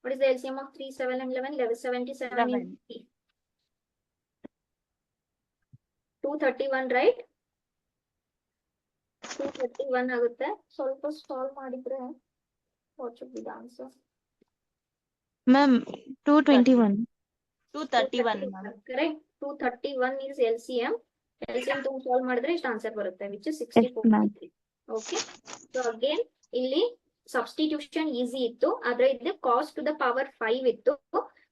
What is the LCM of 3, 7 and 11? 77 11. into 3. 231, right? 231 ಆಗುತ್ತೆ. ಸ್ವಲ್ಪ solve ಮಾಡಿದ್ರೆ what should be the answer? Ma'am 221. 231 ma'am Correct. 231 is LCM. LCM ತಗೊಂಡು solve ಮಾಡಿದ್ರೆ ಇಷ್ಟು ಆನ್ಸರ್ ಬರುತ್ತೆ, which is Yes, ma'am. 64.3. Okay, so again ಇಲ್ಲಿ substitution easy ಇತ್ತು, ಆದ್ರೆ ಇಲ್ಲಿ ಕಾಸ್ಟ್ ಟು ದ ಪವರ್ 5 ಇತ್ತು.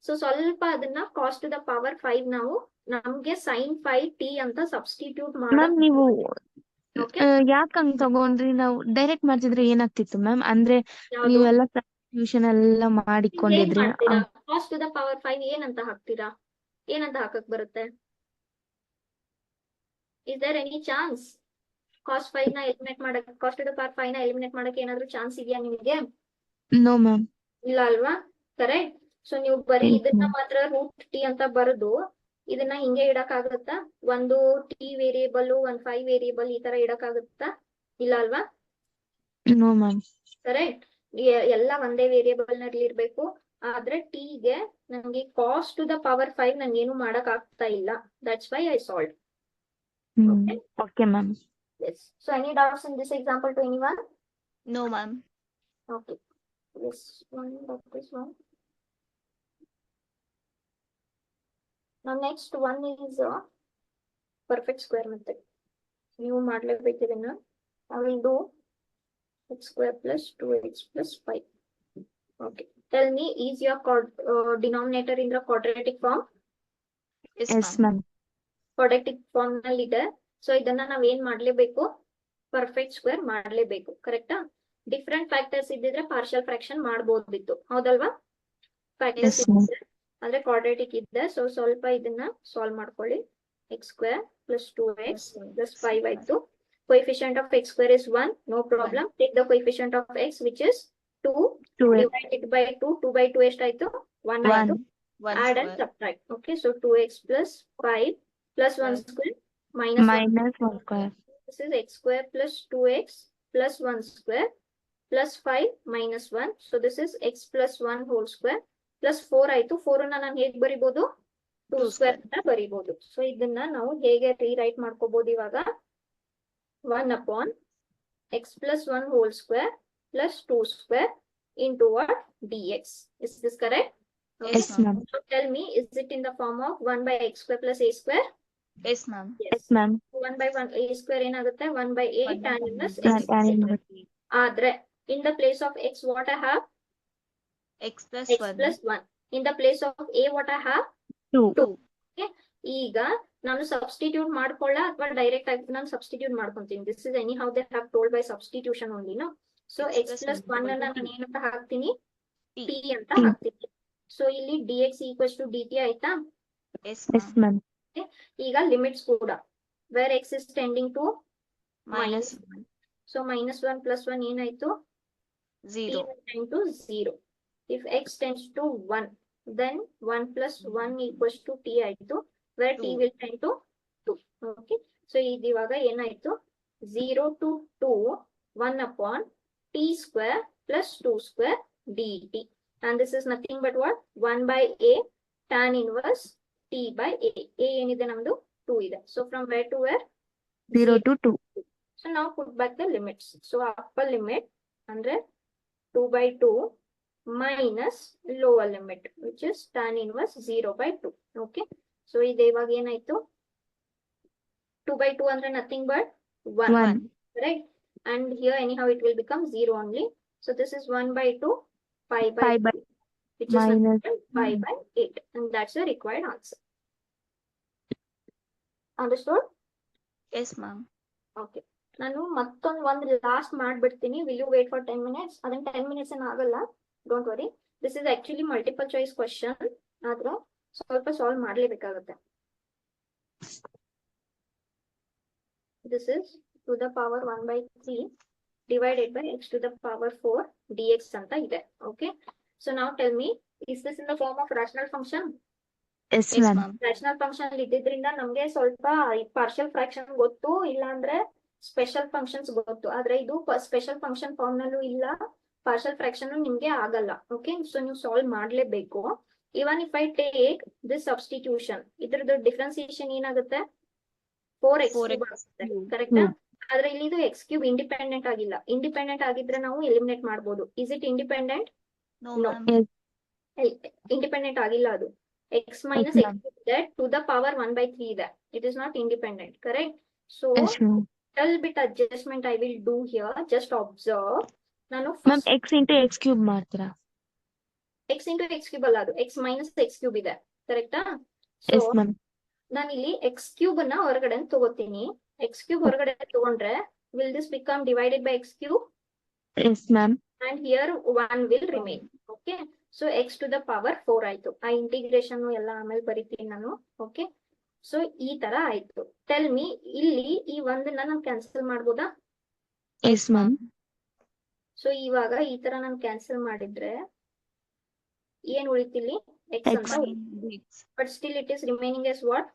ಸೊ ಸ್ವಲ್ಪ ಅದನ್ನ ಕಾಸ್ಟ್ ಟು ದ ಪವರ್ 5 ನಾವು ನಮ್ಗೆ sin 5t ಅಂತ ಸಬ್ಸ್ಟಿಟ್ಯೂಟ್ ಮ್ಯಾಮ್ ನೀವು ಓಕೆ ಯಾಕ್ ಹಂಗ್ ತಗೊಂಡ್ರಿ? ನಾವು ಡೈರೆಕ್ಟ್ ಮಾಡ್ತಿದ್ರೆ ಏನಾಗ್ತಿತ್ತು ಮ್ಯಾಮ್? ಅಂದ್ರೆ ಯಾವುದು ನೀವೆಲ್ಲ ಟ್ಯೂಷನ್ ಎಲ್ಲ ಏನ್ ಮಾಡಿಕೊಂಡಿದ್ರಿ. ಮಾಡ್ತೀರಾ? ಕಾಸ್ಟ್ ಟು ದ ಪವರ್ 5 ಏನಂತ ಹಾಕ್ತೀರಾ? ಏನಂತ ಹಾಕಕ್ ಬರುತ್ತೆ? Is there any chance cost 5 ನ ಎಲಿಮಿನೇಟ್ ಮಾಡಕ್, ಕಾಸ್ಟ್ ಟು ದ ಪವರ್ 5 ನ ಎಲಿಮಿನೇಟ್ ಮಾಡಕ್ಕೆ ಏನಾದ್ರು ಚಾನ್ಸ್ ಇದೆಯಾ ನಿಮಗೆ? No ma'am. ಇಲ್ಲ ಅಲ್ವಾ? ಕರೆಕ್ಟ್. ಸೊ ನೀವು ಬರೀ ಇದನ್ನ ಮಾತ್ರ ರೂಟ್ ಟಿ ಅಂತ ಬರೆದು ಇದನ್ನ ಹಿಂಗೆ ಇಡಕ್ ಆಗುತ್ತಾ? ಒಂದು ಟಿ ವೇರಿಯೇಬಲ್, ಒಂದ್ 5 ವೇರಿಯೇಬಲ್ ಈ ತರ ಇಡಕ್ ಆಗುತ್ತಾ? ಇಲ್ಲ ಅಲ್ವಾ? No ma'am. ಕರೆಕ್ಟ್. ಎಲ್ಲ ಒಂದೇ ವೇರಿಯೇಬಲ್ ನಲ್ಲಿ ಇರ್ಬೇಕು. ಆದ್ರೆ ಟಿ ಗೆ ನಂಗೆ ಕಾಸ್ಟ್ ಟು ದ ಪವರ್ 5 ನಂಗೆ ಏನು ಮಾಡಕ್ ಆಗ್ತಾ ಇಲ್ಲ. That's why I solve. Okay. Okay ma'am. Yes. So any doubts in this example to anyone? No, ma'am. Okay. This one, this one. Now next one is perfect square method. ನೀವು ಮಾಡ್ಲೇಬೇಕಿದನ್ನ. I will do x square plus 2x plus 5. Okay. Tell me, is your denominator in the quadratic form? Yes, yes ma'am. Ma'am. Quadratic form ನಲ್ಲಿ ಇದೆ. So ಇದನ್ನ ನಾವ್ ಏನ್ ಮಾಡ್ಲೇಬೇಕು? Perfect square ಮಾಡ್ಲೇಬೇಕು. ಕರೆಕ್ಟಾ? Different factors ಇದ್ದಿದ್ರೆ ಪಾರ್ಷಿಯಲ್ ಫ್ರಾಕ್ಷನ್ ಮಾಡ್ಬೋದಿತ್ತು. ಹೌದಲ್ವಾ? Factors Yes, ma'am. ಇದ್ದಿದ್ರೆ ಅಂದ್ರೆ ಕ್ವಾಡ್ರೇಟಿಕ್ ಇದೆ. ಸೊ ಸ್ವಲ್ಪ ಇದನ್ನ ಸಾಲ್ವ್ ಮಾಡ್ಕೊಳ್ಳಿ. X square plus 2x plus 5 ಆಯ್ತು. Coefficient of x square is 1. No problem. Take the coefficient of x which is 2. 2x. Divide it by 2. 2 by 2 ಎಷ್ಟಾಯ್ತು? 1 ಆಯ್ತು. 1 Add and square. subtract. Okay. So 2x plus 5 plus 1 square minus 1. Minus 1 square. This is x square plus 2x plus 1 square plus 5 minus 1. So this is x plus 1 whole square plus 4 ಆಯ್ತು. 4 ಅನ್ನ ನಾನು ಹೇಗೆ ಬರಿಬಹುದು? 2 square ಅಂತ ಬರಿಬಹುದು. So ಇದನ್ನ ನಾವು ಹೇಗೆ rewrite ಮಾಡ್ಕೋಬಹುದು ಇವಾಗ? 1 upon x plus 1 whole square plus 2 square into what? dx. Is this correct? Yes ma'am. So tell me, is it in the form of 1 by x square plus a square? Yes, ma'am. Yes ma'am. 1 by 1 a square ಏನಾಗುತ್ತೆ? 1 by a 1 by tan 1 inverse is x. tan inverse. ಆದ್ರೆ in the place of x what I have? X plus x 1. plus 1. In the place of a what I have? 2. 2. Okay. ಈಗ ನಾನು substitute ಮಾಡ್ಕೊಳ್ಳ ಅಥವಾ direct ಆಗಿ ನಾನು substitute ಮಾಡ್ಕೊಂತೀನಿ. This is anyhow they have told by substitution only. No. So X x plus plus 1 1 ಅನ್ನ equal to ನಾನು ಏನಂತ ಹಾಕ್ತೀನಿ? T. ಟಿ ಅಂತ T. ಹಾಕ್ತೀನಿ. ಸೊ ಇಲ್ಲಿ dx ಈಕ್ವಲ್ಸ್ ಟು dt ಆಯ್ತಾ? Yes, yes ma'am. ಮ್ಯಾಮ್. ಈಗ ಲಿಮಿಟ್ಸ್ ಕೂಡ where x is tending to Minus so minus 1 plus 1 ಏನಾಯ್ತು? 0. t will tend to 0. If x tends to 1, then 1 plus 1 equals to t ಆಯ್ತು, where t 2. will tend to 2. Okay. So ಇದು ಇವಾಗ ಏನಾಯ್ತು? 0 to 2, 1 upon t square plus 2 square dt. And this is nothing but what? 1 by a tan inverse t by a. a ಏನಿದೆ ನಮ್ದು? 2 ಇದೆ. So from where to where? 0 to 2. So now put back the limits. So upper limit 100 2 by 2 minus lower limit which is tan inverse 0 by 2. Okay. So ಇದು ಇವಾಗ ಏನಾಯ್ತು? 2 by 2 ಅಂದ್ರೆ nothing but 1. 1. Right? And here anyhow it will become 0 only. So this is 1 by 2 5 by 5 by 2 which is nothing minus but 5 by 8. And that's the required answer. Understood? Yes, ma'am. Okay. ನಾನು ಮತ್ತೊಂದು last ಮಾಡ್ಬಿಡ್ತೀನಿ. Will you wait for 10 minutes? ಅದನ್ನ 10 minutes ಏನು ಆಗಲ್ಲ. Don't worry. This is actually multiple choice question. ಆದ್ರೆ ಸ್ವಲ್ಪ solve ಮಾಡ್ಲೇಬೇಕಾಗುತ್ತೆ. This is to the power 1 by 3 divided by x to the power 4 dx ಅಂತ ಇದೆ. Okay. So now tell me, is this in the form of rational function? Yes Yes, ma'am. ma'am. Rational function ಇದ್ದಿದ್ರಿಂದ ನಮ್ಗೆ ಸ್ವಲ್ಪ partial fraction ಗೊತ್ತು, ಇಲ್ಲ ಅಂದ್ರೆ special functions ಗೊತ್ತು. ಆದ್ರೆ ಇದು ಸ್ಪೆಷಲ್ ಫಂಕ್ಷನ್ ಫಾರ್ಮ್ ನಲ್ಲೂ ಇಲ್ಲ, ಪಾರ್ಷಿಯಲ್ ಫ್ರಾಕ್ಷನ್ ನಿಮ್ಗೆ ಆಗಲ್ಲ. ಓಕೆ. ಸೊ ನೀವು ಸಾಲ್ವ್ ಮಾಡ್ಲೇಬೇಕು. Even if I take this substitution, ಇದ್ರದ್ದು ಡಿಫ್ರೆನ್ಸಿಯೇಷನ್ ಏನಾಗುತ್ತೆ? 4x cube. ಕರೆಕ್ಟಾ? ಆದ್ರೆ ಇಲ್ಲಿ ಇದು ಎಕ್ಸ್ ಕ್ಯೂಬ್ ಇಂಡಿಪೆಂಡೆಂಟ್ ಆಗಿಲ್ಲ. ಇಂಡಿಪೆಂಡೆಂಟ್ ಆಗಿದ್ರೆ ನಾವು ಎಲಿಮಿನೇಟ್ ಮಾಡ್ಬೋದು. Is it independent? No, No. ma'am. Independent ಆಗಿಲ್ಲ ಅದು. x minus Yes, x ಇದೆ to the power 1 by 3 ಇದೆ. It is not independent. Correct? So yes ma'am. little bit adjustment I will do here. Just observe. ನಾನು ma'am x into x cube ಮಾಡ್ತೀರಾ? x into x cube ಅಲ್ಲ, ಅದು x minus x cube ಇದೆ. ಕರೆಕ್ಟಾ? So yes ma'am. ನಾನು ಇಲ್ಲಿ x cube ಅನ್ನ ಹೊರಗಡೆ ತಗೋತೀನಿ. x cube ಹೊರಗಡೆ ತಗೊಂಡ್ರೆ will this become divided by x cube? Yes, ma'am. And here 1 will remain. Okay, so x to the power 4 ಆಯ್ತು. ಆ ಇಂಟಿಗ್ರೇಷನ್ ಎಲ್ಲ ಆಮೇಲೆ ಬರಿತೀನಿ ನಾನು. ಓಕೆ, ಸೊ ಈ ತರ ಆಯ್ತು. ಟೆಲ್ ಮಿ, ಇಲ್ಲಿ ಈ ಒಂದನ್ನ ನಾನು ಕ್ಯಾನ್ಸಲ್ ಮಾಡ್ಬೋದಾ? Yes, ma'am. ಸೊ ಇವಾಗ ಈ ತರ ನಾನು ಕ್ಯಾನ್ಸಲ್ ಮಾಡಿದ್ರೆ ಏನ್ ಉಳಿತಿಲ್ಲಿ? x ಅಂತ. But still it is remaining as what?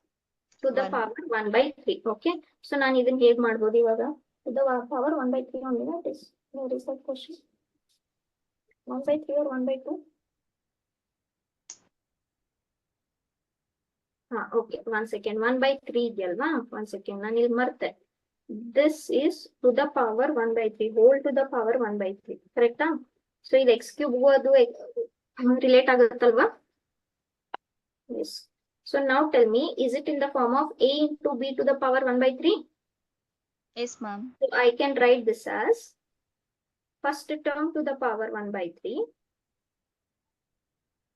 To the power 1/3. Okay, so ನಾನು ಇದನ್ನ ಹೇಗ್ ಮಾಡ್ಬೋದು ಇವಾಗ? To the power 1/3 only, that is, where is that question? 1/3 or 1/2? ಹಾ, ಓಕೆ, 1 second. 1/3 ಇದೆಯಲ್ವಾ? 1 second, ನಾನು ಇಲ್ಲಿ ಮರ್ತೆ. This is to the power 1/3, whole to the power 1/3, ಕರೆಕ್ಟಾ? ಸೊ ಇದು x cube ಅದು relate ಆಗುತ್ತಲ್ವಾ? Yes. So now tell me, is it in the form of a into b to the power 1/3? Yes, ma'am. So I can write this as first term to the power 1/3,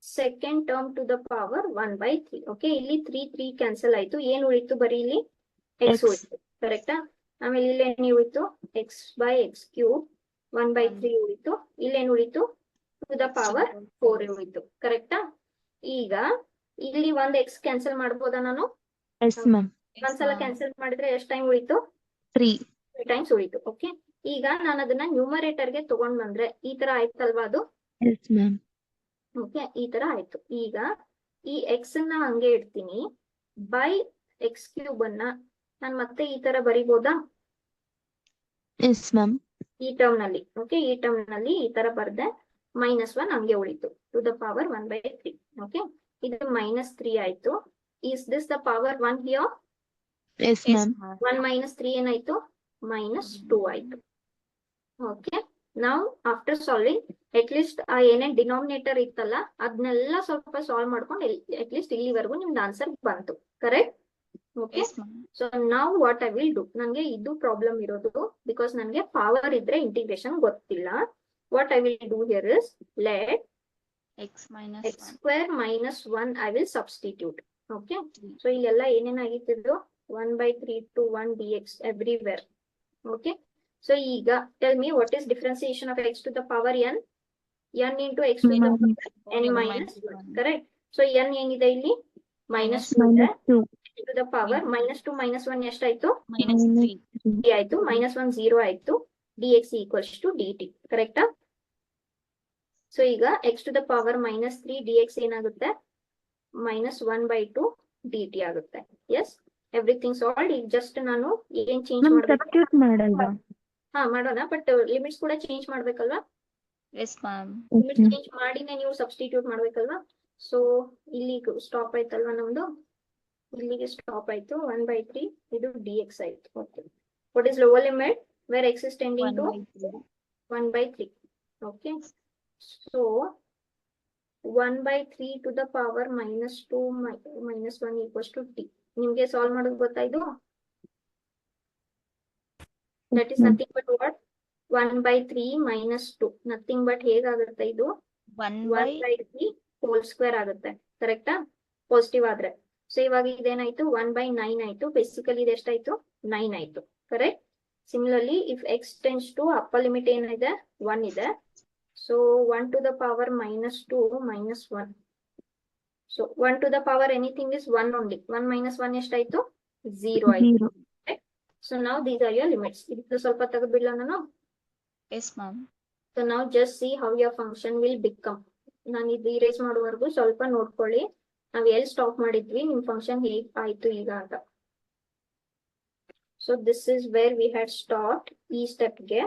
second term to the power 1/3. Okay, ಇಲ್ಲಿ 3 cancel ಆಯ್ತು. ಏನ್ ಉಳಿತು? ಬರೀ ಇಲ್ಲಿ x X. ಉಳಿತು, ಕರೆಕ್ಟಾ? ಆಮೇಲೆ ಇಲ್ಲಿ ಏನ್ ಉಳಿತು? x by x cube 1/3 ಉಳಿತು. ಇಲ್ಲೇನ್ ಉಳಿತು? ಟು ದ ಪವರ್ 4 ಉಳಿತು, ಕರೆಕ್ಟಾ? ಈಗ ಇಲ್ಲಿ ಒಂದ್ x ಕ್ಯಾನ್ಸಲ್ ಮಾಡ್ಬೋದಾ ನಾನು? Yes, ma'am. ಒಂದ್ಸಲ ಕ್ಯಾನ್ಸಲ್ ಮಾಡಿದ್ರೆ ಎಷ್ಟು ಟೈಮ್ ಉಳಿತು? 3. 3 ಟೈಮ್ಸ್ ಉಳಿತು. ಓಕೆ, ಈಗ ನಾನು ಅದನ್ನ ನ್ಯೂಮರೇಟರ್ ಗೆ ತಗೊಂಡ್ ಬಂದ್ರೆ ಈ ತರ ಆಯ್ತಲ್ವಾ ಅದು? Yes, ma'am. ಓಕೆ, ಈ ತರ ಆಯ್ತು. ಈಗ ಈ x ಅನ್ನ ಹಂಗೆ ಇಡ್ತೀನಿ. ಬೈ x ಕ್ಯೂಬ್ ಅನ್ನ ನಾನು ಮತ್ತೆ ಈ ತರ ಬರಿಬೋದಾ? Yes, ma'am. ಈ ಟರ್ಮ್ ನಲ್ಲಿ. ಓಕೆ, ಈ ಟರ್ಮ್ ನಲ್ಲಿ ಈ ತರ ಬರ್ದೆ. -1 ಹಂಗೆ ಉಳಿತು, ಟು ದ ಪವರ್ 1/3. ಓಕೆ, ಇದು -3 ಆಯ್ತು. Is this the power 1 here? Yes, Yes, ma'am. ma'am. 1 minus 3 ಏನಾಯ್ತು? -2 ಆಯ್ತು. ಓಕೆ, ನಾವು ಆಫ್ಟರ್ ಸಾಲ್ವಿಂಗ್ ಅಟ್ ಲೀಸ್ಟ್ ಆ ಏನೇ ಡಿನಾಮಿನೇಟರ್ ಇತ್ತಲ್ಲ ಅದನ್ನೆಲ್ಲ ಸ್ವಲ್ಪ ಸಾಲ್ವ್ ಮಾಡ್ಕೊಂಡು ಅಟ್ ಲೀಸ್ಟ್ ಇಲ್ಲಿವರೆಗೂ ನಿಮ್ದು ಆನ್ಸರ್ ಬಂತು, correct? Okay, Yes, ma'am. So ನಾವು ವಾಟ್ ಐ ವಿಲ್ ಡೂ, ನನಗೆ ಇದು ಪ್ರಾಬ್ಲಮ್ ಇರೋದು ಬಿಕಾಸ್ ನನಗೆ ಪವರ್ ಇದ್ರೆ ಇಂಟಿಗ್ರೇಷನ್ ಗೊತ್ತಿಲ್ಲ. What I will do here is let X minus x 1. square minus 1 I will substitute. Okay, so ಇಲ್ಲೆಲ್ಲ ಏನೇನಾಗಿತ್ತು? 1/3 to 1 dx everywhere. Okay, so ಈಗ tell me what is differentiation of x to the power n? n into x to the power n minus 1, correct? So n ಏನಿದೆ ಇಲ್ಲಿ? -2 ಇದೆ. -2. to the power -2 -1 ಎಷ್ಟಾಯ್ತು? -3. 3 ಆಯ್ತು. -1 0 ಆಯ್ತು. dx equals to dt, ಕರೆಕ್ಟಾ? So ಈಗ x to the power -3 dx ಏನಾಗುತ್ತೆ? -1/2 dt ಆಗುತ್ತೆ. Yes, everything solved. ಈಗ ಜಸ್ಟ್ ನಾನು ಏನ್ ಚೇಂಜ್ Ma'am, ಮಾಡ್ಬೇಕು? substitute ಮಾಡಲ್ವಾ? ಹಾ, ಮಾಡೋಣ, ಬಟ್ ಲಿಮಿಟ್ಸ್ ಕೂಡ ಚೇಂಜ್ ಮಾಡ್ಬೇಕಲ್ವಾ? Yes, ma'am. ಲಿಮಿಟ್ಸ್ ಚೇಂಜ್ ಮಾಡಿನೇ ನೀವು ಸಬ್ಸ್ಟಿಟ್ಯೂಟ್ ಮಾಡ್ಬೇಕಲ್ವಾ? ಸೊ ಇಲ್ಲಿ ಸ್ಟಾಪ್ ಆಯ್ತಲ್ವಾ ನಮ್ದು? ಇಲ್ಲಿಗೆ ಸ್ಟಾಪ್ ಆಯ್ತು. 1/3 ಇದು dx ಆಯ್ತು. Okay, what is lower limit where x is tending to 1/3. 1/3? Okay, ಸೊ 1/3 to the power -2 -1 equals to t. ನಿಮ್ಗೆ ಸಾಲ್ವ್ ಮಾಡೋದು ಗೊತ್ತಾಯ್ತು? That is nothing but what? 1/3 -2, nothing but ಹೇಗಾಗುತ್ತೆ ಇದು? 1/3 ಹೋಲ್ ಸ್ಕ್ವೇರ್ ಆಗುತ್ತೆ, ಕರೆಕ್ಟಾ? ಪಾಸಿಟಿವ್ ಆದ್ರೆ. ಸೊ ಇವಾಗ ಇದೇನಾಯ್ತು? 1/9 ಆಯ್ತು. ಬೇಸಿಕಲಿ ಇದು ಎಷ್ಟಾಯ್ತು? 9 ಆಯ್ತು, correct? Similarly if x tends to upper limit ಏನಿದೆ? 1 ಇದೆ. So 1 to the power -2 -1. ಸೊ 1 to the power anything is 1 only. 1 - 1 ಎಷ್ಟಾಯ್ತು? 0 ಆಯ್ತು. So now these are your limits. ಇದು ಸ್ವಲ್ಪ ತೆಗೆದ್ಬಿಡ್ಲ ನಾನು? Yes, ma'am. So now just see how your function will become. ನಾನು ಇದು ಇರೇಸ್ ಮಾಡುವವರೆಗೂ ಸ್ವಲ್ಪ ನೋಡ್ಕೊಳ್ಳಿ. ನಾವ್ ಎಲ್ಲಿ ಸ್ಟಾಪ್ ಮಾಡಿದ್ವಿ, ನಿಮ್ ಫಂಕ್ಷನ್ ಹೇಗ್ ಆಯ್ತು ಈಗ ಅಂತ. So this is where we had stop. ಈ ಸ್ಟೆಪ್ಗೆ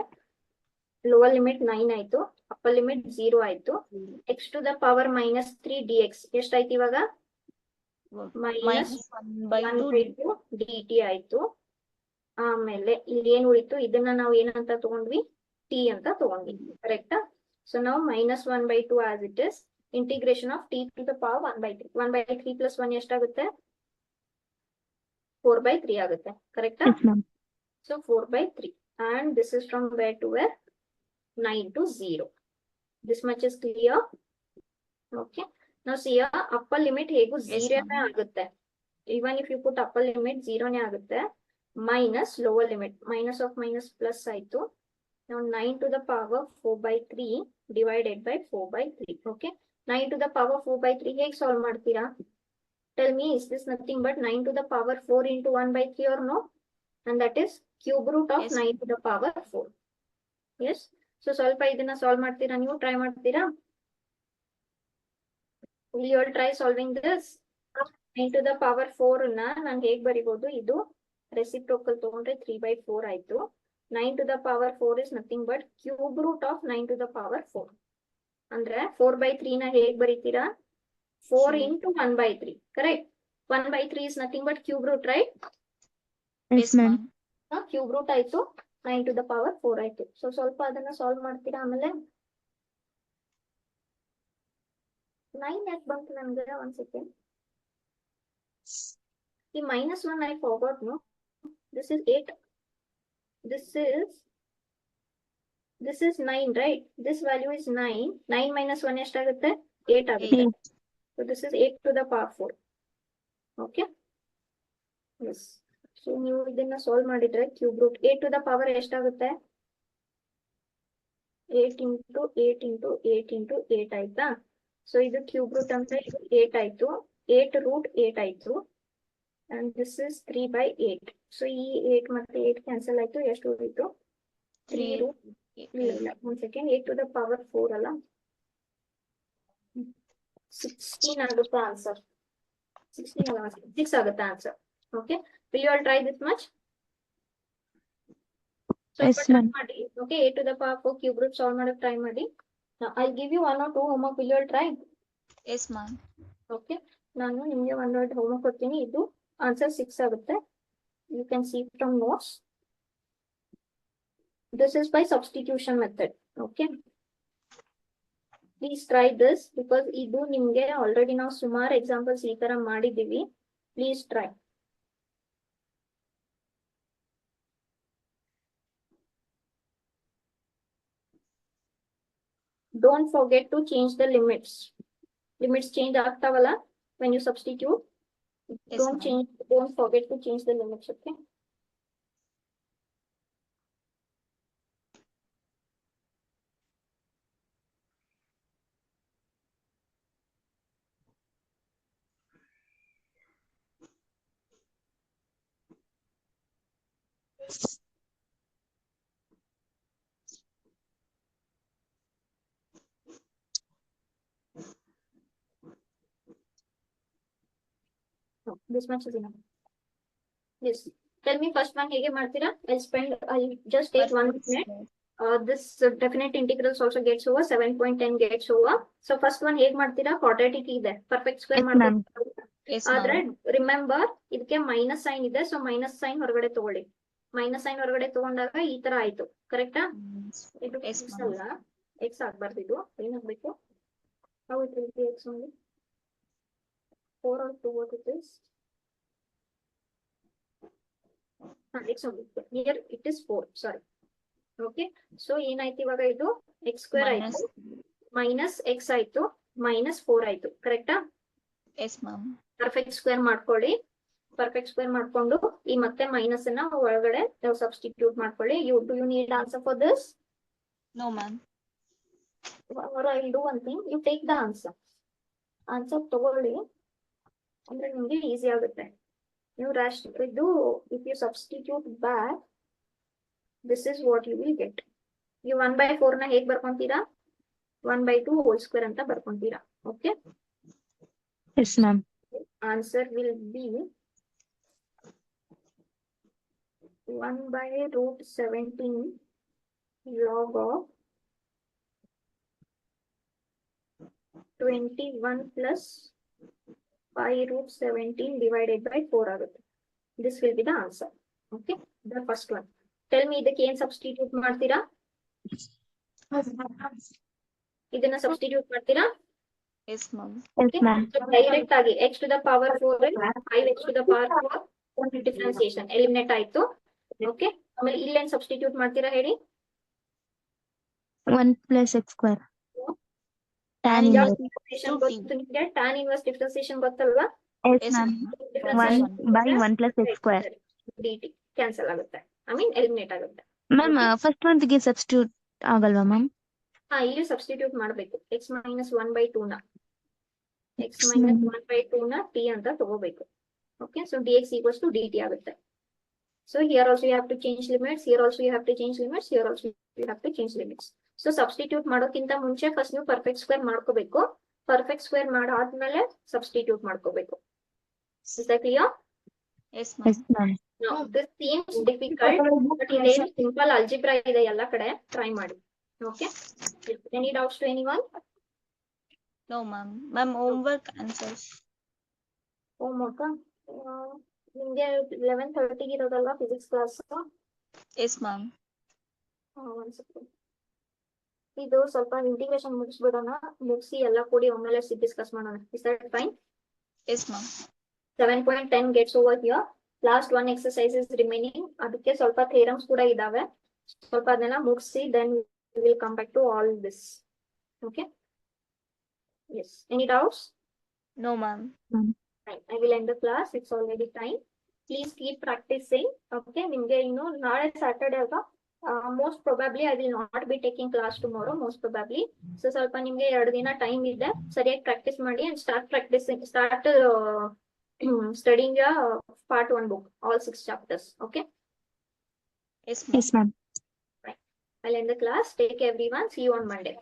ಲೋವರ್ ಲಿಮಿಟ್ 9 ಆಯ್ತು, ಅಪ್ಪರ್ ಲಿಮಿಟ್ 0 ಆಯ್ತು. x to the power -3 dx ಎಷ್ಟಾಯ್ತು ಇವಾಗ? -1/2 dt ಆಯ್ತು. ಆಮೇಲೆ ಇಲ್ಲಿ ಏನ್ ಉಳಿತು? ಇದನ್ನ ನಾವು ಏನಂತ ತಗೊಂಡ್ವಿ? t ಅಂತ ತಗೊಂಡ್ವಿ, ಕರೆಕ್ಟಾ? ಸೊ ನಾವು -1/2 as it is. Integration of t to the power 1/3. 1/3 plus 1 ಎಷ್ಟಾಗುತ್ತೆ? 4/3 ಆಗುತ್ತೆ, ಕರೆಕ್ಟಾ? Yes, ma'am. So 4/3, and this is from where to where? 9 to 0. This much is clear. Okay, now see here upper limit ಹೇಗೂ 0 ನೇ ಆಗುತ್ತೆ. Even if you put upper limit 0 ನೇ ಆಗುತ್ತೆ. minus lower limit. Minus of minus plus ಆಯ್ತು. Now 9 to the power 4 by 3 divided by 4 by 3. Okay. 9 to the power 4 by 3 ಹೇಗೆ solve ಮಾಡ್ತೀರಾ? Tell me, is this nothing but 9 to the power 4 into 1 by 3 or no? And that is cube root of Yes. 9 to the power 4. Yes. So ಸ್ವಲ್ಪ ಇದನ್ನ solve ಮಾಡ್ತೀರಾ ನೀವು? Try ಮಾಡ್ತೀರಾ? Will you all try solving this? 9 to the power 4 ನ ನಾನು ಹೇಗೆ ಬರಿಬಹುದು? ಇದು reciprocal ತಗೊಂಡ್ರೆ 3 by 4 ಆಯ್ತು. 9 to the power 4 is nothing but cube root of 9 to the power 4. ಅಂದ್ರೆ 4 by 3 ನ ಹೇಗೆ ಬರೀತೀರಾ? 4 into 1 by 3. Correct? 1 by 3 is nothing but cube root, right? Yes, ma'am. Cube root ಆಯ್ತು. 9 to the power 4 ಆಯ್ತು. So ಸ್ವಲ್ಪ ಅದನ್ನ solve ಮಾಡ್ತೀರಾ ಆಮೇಲೆ? 9 ಯಾಕೆ ಬಂತು ನನ್ಗೆ? ಒಂದ್ ಸೆಕೆಂಡ್. ಈ -1 I forgot, no? This is 8. This is 9, right? This value is 9. 9 minus 1 ಎಷ್ಟಾಗುತ್ತೆ? 8 ಆಗುತ್ತೆ. So this is 8 to the power 4. Okay? Yes. So ನೀವು ಇದನ್ನ ಸಾಲ್ವ್ ಮಾಡಿದ್ರೆ cube root 8 to the power ಎಷ್ಟಾಗುತ್ತೆ? 8 into 8 into 8 into 8 ಆಯ್ತಾ? So ಇದು cube root ಅಂದ್ರೆ 8 ಆಯ್ತು. 8 root 8 ಆಯ್ತು. And this is 3 by 8. So ಈ 8 ಮತ್ತೆ 8 ಕ್ಯಾನ್ಸಲ್ ಆಯ್ತು. ಎಷ್ಟು ಉಳಿತು? 3 root. ಇಲ್ಲ, ಒಂದ್ ಸೆಕೆಂಡ್. 8 to the power 4 ಅಲ್ಲ? 16 ಆಗುತ್ತೆ ಆನ್ಸರ್. 16 ಅಲ್ಲ, 6 ಆಗುತ್ತೆ ಆನ್ಸರ್. ಓಕೆ, will you all try this much? Yes, ma'am. ಮಾಡಿ. ಓಕೆ, 8 to the power 4 cube root solve ಮಾಡಕ್ಕೆ ಟ್ರೈ ಮಾಡಿ. I'll give you 1 or 2 homework. Will you all try? Yes, ma'am. Okay, ನಾನು ನಿಮಗೆ 1 or 2 ಹೋಮ್ವರ್ಕ್ ಕೊಡ್ತೀನಿ. ಇದು ಆನ್ಸರ್ 6 ಆಗುತ್ತೆ. You can see from notes. This is by substitution method. Okay. Please try this because ಇದು ನಿಮಗೆ already ನಾವು ಸುಮಾರು examples ಈ ತರ ಮಾಡಿದೀವಿ. Please try. Don't forget to change the limits. Limits change ಆಗ್ತಾವಲ್ಲ when you substitute. Yes, ma'am. Don't forget to change the limits. Okay. No, this much is enough. Yes. Tell me first one ಹೇಗೆ ಮಾಡ್ತೀರಾ? I'll just take 1 minute. This definite integrals also gets over. 7.10 gets over. So first one ಹೇಗೆ ಮಾಡ್ತೀರಾ? Quadratic ಇದೆ. Perfect square Yes, ma'am. ಮಾಡ್ತೀರಾ? Yes, ಆದ್ರೆ ma'am. Remember ಇದಕ್ಕೆ minus sine ಇದೆ. So minus sine ಹೊರಗಡೆ ತಗೊಳ್ಳಿ. ಮೈನಸ್ ಸೈನ್ ಹೊರಗಡೆ ತಗೊಂಡಾಗ ಈ ತರ ಆಯ್ತು. ಕರೆಕ್ಟಾ? ಇದು Yes, x ma'am. ಅಲ್ಲ, ಎಕ್ಸ್ ಆಗ್ಬಾರ್ದು. ಇದು ಏನಾಗ್ಬೇಕು? How it will be x only? 4 or 2 what it is? X only. Here it is 4. Sorry. Okay. So ಏನಾಯ್ತು ಇವಾಗ? ಇದು x square Minus. ಆಯ್ತು, ಮೈನಸ್ x ಆಯ್ತು, ಮೈನಸ್ 4 ಆಯ್ತು. ಕರೆಕ್ಟಾ? Yes, ma'am. ಪರ್ಫೆಕ್ಟ್ ಸ್ಕ್ವೇರ್ ಮಾಡ್ಕೊಳ್ಳಿ. ಪರ್ಫೆಕ್ಟ್ ಸ್ಕ್ವೇರ್ ಮಾಡ್ಕೊಂಡು ಈ ಮತ್ತೆ ಮೈನಸ್ ಅನ್ನ ಒಳಗಡೆ ಸಬ್ಸ್ಟಿಟ್ಯೂಟ್ ಮಾಡ್ಕೊಳ್ಳಿ. You need answer for this? No, ma'am. Or I'll do one thing. You take the answer. Answer ತಗೊಳ್ಳಿ, ಅಂದ್ರೆ ನಿಮ್ಗೆ ಈಸಿ ಆಗುತ್ತೆ. ನೀವು ಇದು if you substitute back, this is what you will get. You 1/4 ನ ಹೇಗ್ ಬರ್ಕೊಂತೀರಾ? 1/2 whole square ಅಂತ ಬರ್ಕೊಂತೀರಾ. ಓಕೆ, Yes, ma'am. answer will be 1/√17 log of 21 plus 5√17 divided by 4 ಆಗುತ್ತೆ. This will be the answer. Okay, the first one. Tell me ಇದಕ್ಕೆ ಏನ್ substitute ಮಾಡ್ತೀರಾ? ಇದನ್ನ ಸಬ್ಸ್ಟಿಟ್ಯೂಟ್ ಮಾಡ್ತೀರಾ? Yes, ma'am. Yes, ma'am. Direct ಆಗಿ x to the power 4 5x to the power 4 differentiation eliminate ಆಯ್ತು. Okay, ಆಮೇಲೆ ಇಲ್ಲೇನ್ ಸಬ್ಸ್ಟಿಟ್ಯೂಟ್ ಮಾಡ್ತೀರಾ ಹೇಳಿ? 1 plus x square. Tan Tan inverse. Differentiation ಗೊತ್ತು ನಿಮಗೆ? tan inverse ಡಿಫರೆನ್ಸಿಯೇಷನ್ ಗೊತ್ತಲ್ವಾ? Yes, Yes, ma'am. ma'am. 1 by 1 plus x square. dt. Cancel ಆಗುತ್ತೆ, I mean eliminate ಆಗುತ್ತೆ. ಮ್ಯಾಮ್ ಫಸ್ಟ್ ಮಂತ್ಗೆ ಸಬ್ಸ್ಟಿಟ್ಯೂಟ್ ಆಗಲ್ವಾ ಮ್ಯಾಮ್? ಇಲ್ಲಿ ಸಬ್ಸ್ಟಿಟ್ಯೂಟ್ ಮಾಡಬೇಕು. ಎಕ್ಸ್ ಮೈನಸ್ 1/2 ನ ಎಕ್ಸ್ ಮೈನಸ್ 1/2 ನ ಟಿ ಅಂತ ತಗೋಬೇಕು. ಓಕೆ, so dx equals to dt ಆಗುತ್ತೆ. So here also you have to change limits, here also you have to change limits, here also you have to change limits. So substitute ಮಾಡೋಕ್ಕಿಂತ ಮುಂಚೆ first ನೀವು perfect square ಮಾಡ್ಕೋಬೇಕು. Perfect square ಮಾಡಾದ್ಮೇಲೆ substitute ಮಾಡ್ಕೋಬೇಕು. Is that clear? Yes, ma'am. Yes ma'am. No, this seems difficult, but ಇದೇನು simple algebra ಇದೆ, ಎಲ್ಲ ಕಡೆ ಟ್ರೈ ಮಾಡಿ. Okay, any doubts to anyone? No, ma'am. Ma'am, homework answers. Homework ನಿಮ್ಗೆ 11:30 ಇರೋದಲ್ಲ ಫಿಸಿಕ್ಸ್ ಕ್ಲಾಸ್? Yes, ma'am. ಒಂದ್ second, ಇದು ಸ್ವಲ್ಪ ಇಂಟಿಗ್ರೇಷನ್ ಮುಗಿಸ್ಬಿಡೋಣ, ಮುಗಿಸಿ ಎಲ್ಲ ಕೂಡಿ ಒಮ್ಮೆಲೆ ಡಿಸ್ಕಸ್ ಮಾಡೋಣ. Is that fine? Yes, ma'am. 7.10 gets over here. Last one exercise is remaining. ಅದಕ್ಕೆ ಸ್ವಲ್ಪ ಥಿಯರಮ್ಸ್ ಕೂಡ ಇದಾವೆ, ಸ್ವಲ್ಪ ಅದನ್ನೆಲ್ಲ ಮುಗಿಸಿ then we will come back to all this. Okay? Yes. Any doubts? No, ma'am. Fine. I will end the class. It's already time. Please keep practicing. Okay? ನಿಮ್ಗೆ ಇನ್ನು ನಾಳೆ ಸ್ಯಾಟರ್ಡೆ ಅಲ್ವಾ? Most probably I will not be taking class tomorrow, most probably. So ಸ್ವಲ್ಪ ನಿಮ್ಗೆ 2 ದಿನ time ಇದೆ, ಸರಿಯಾಗಿ practice ಮಾಡಿ and start studying your part 1 book, all 6 chapters. Okay? Yes, ma'am. Yes ma'am. I'll end the class. Take care everyone. See you on Monday.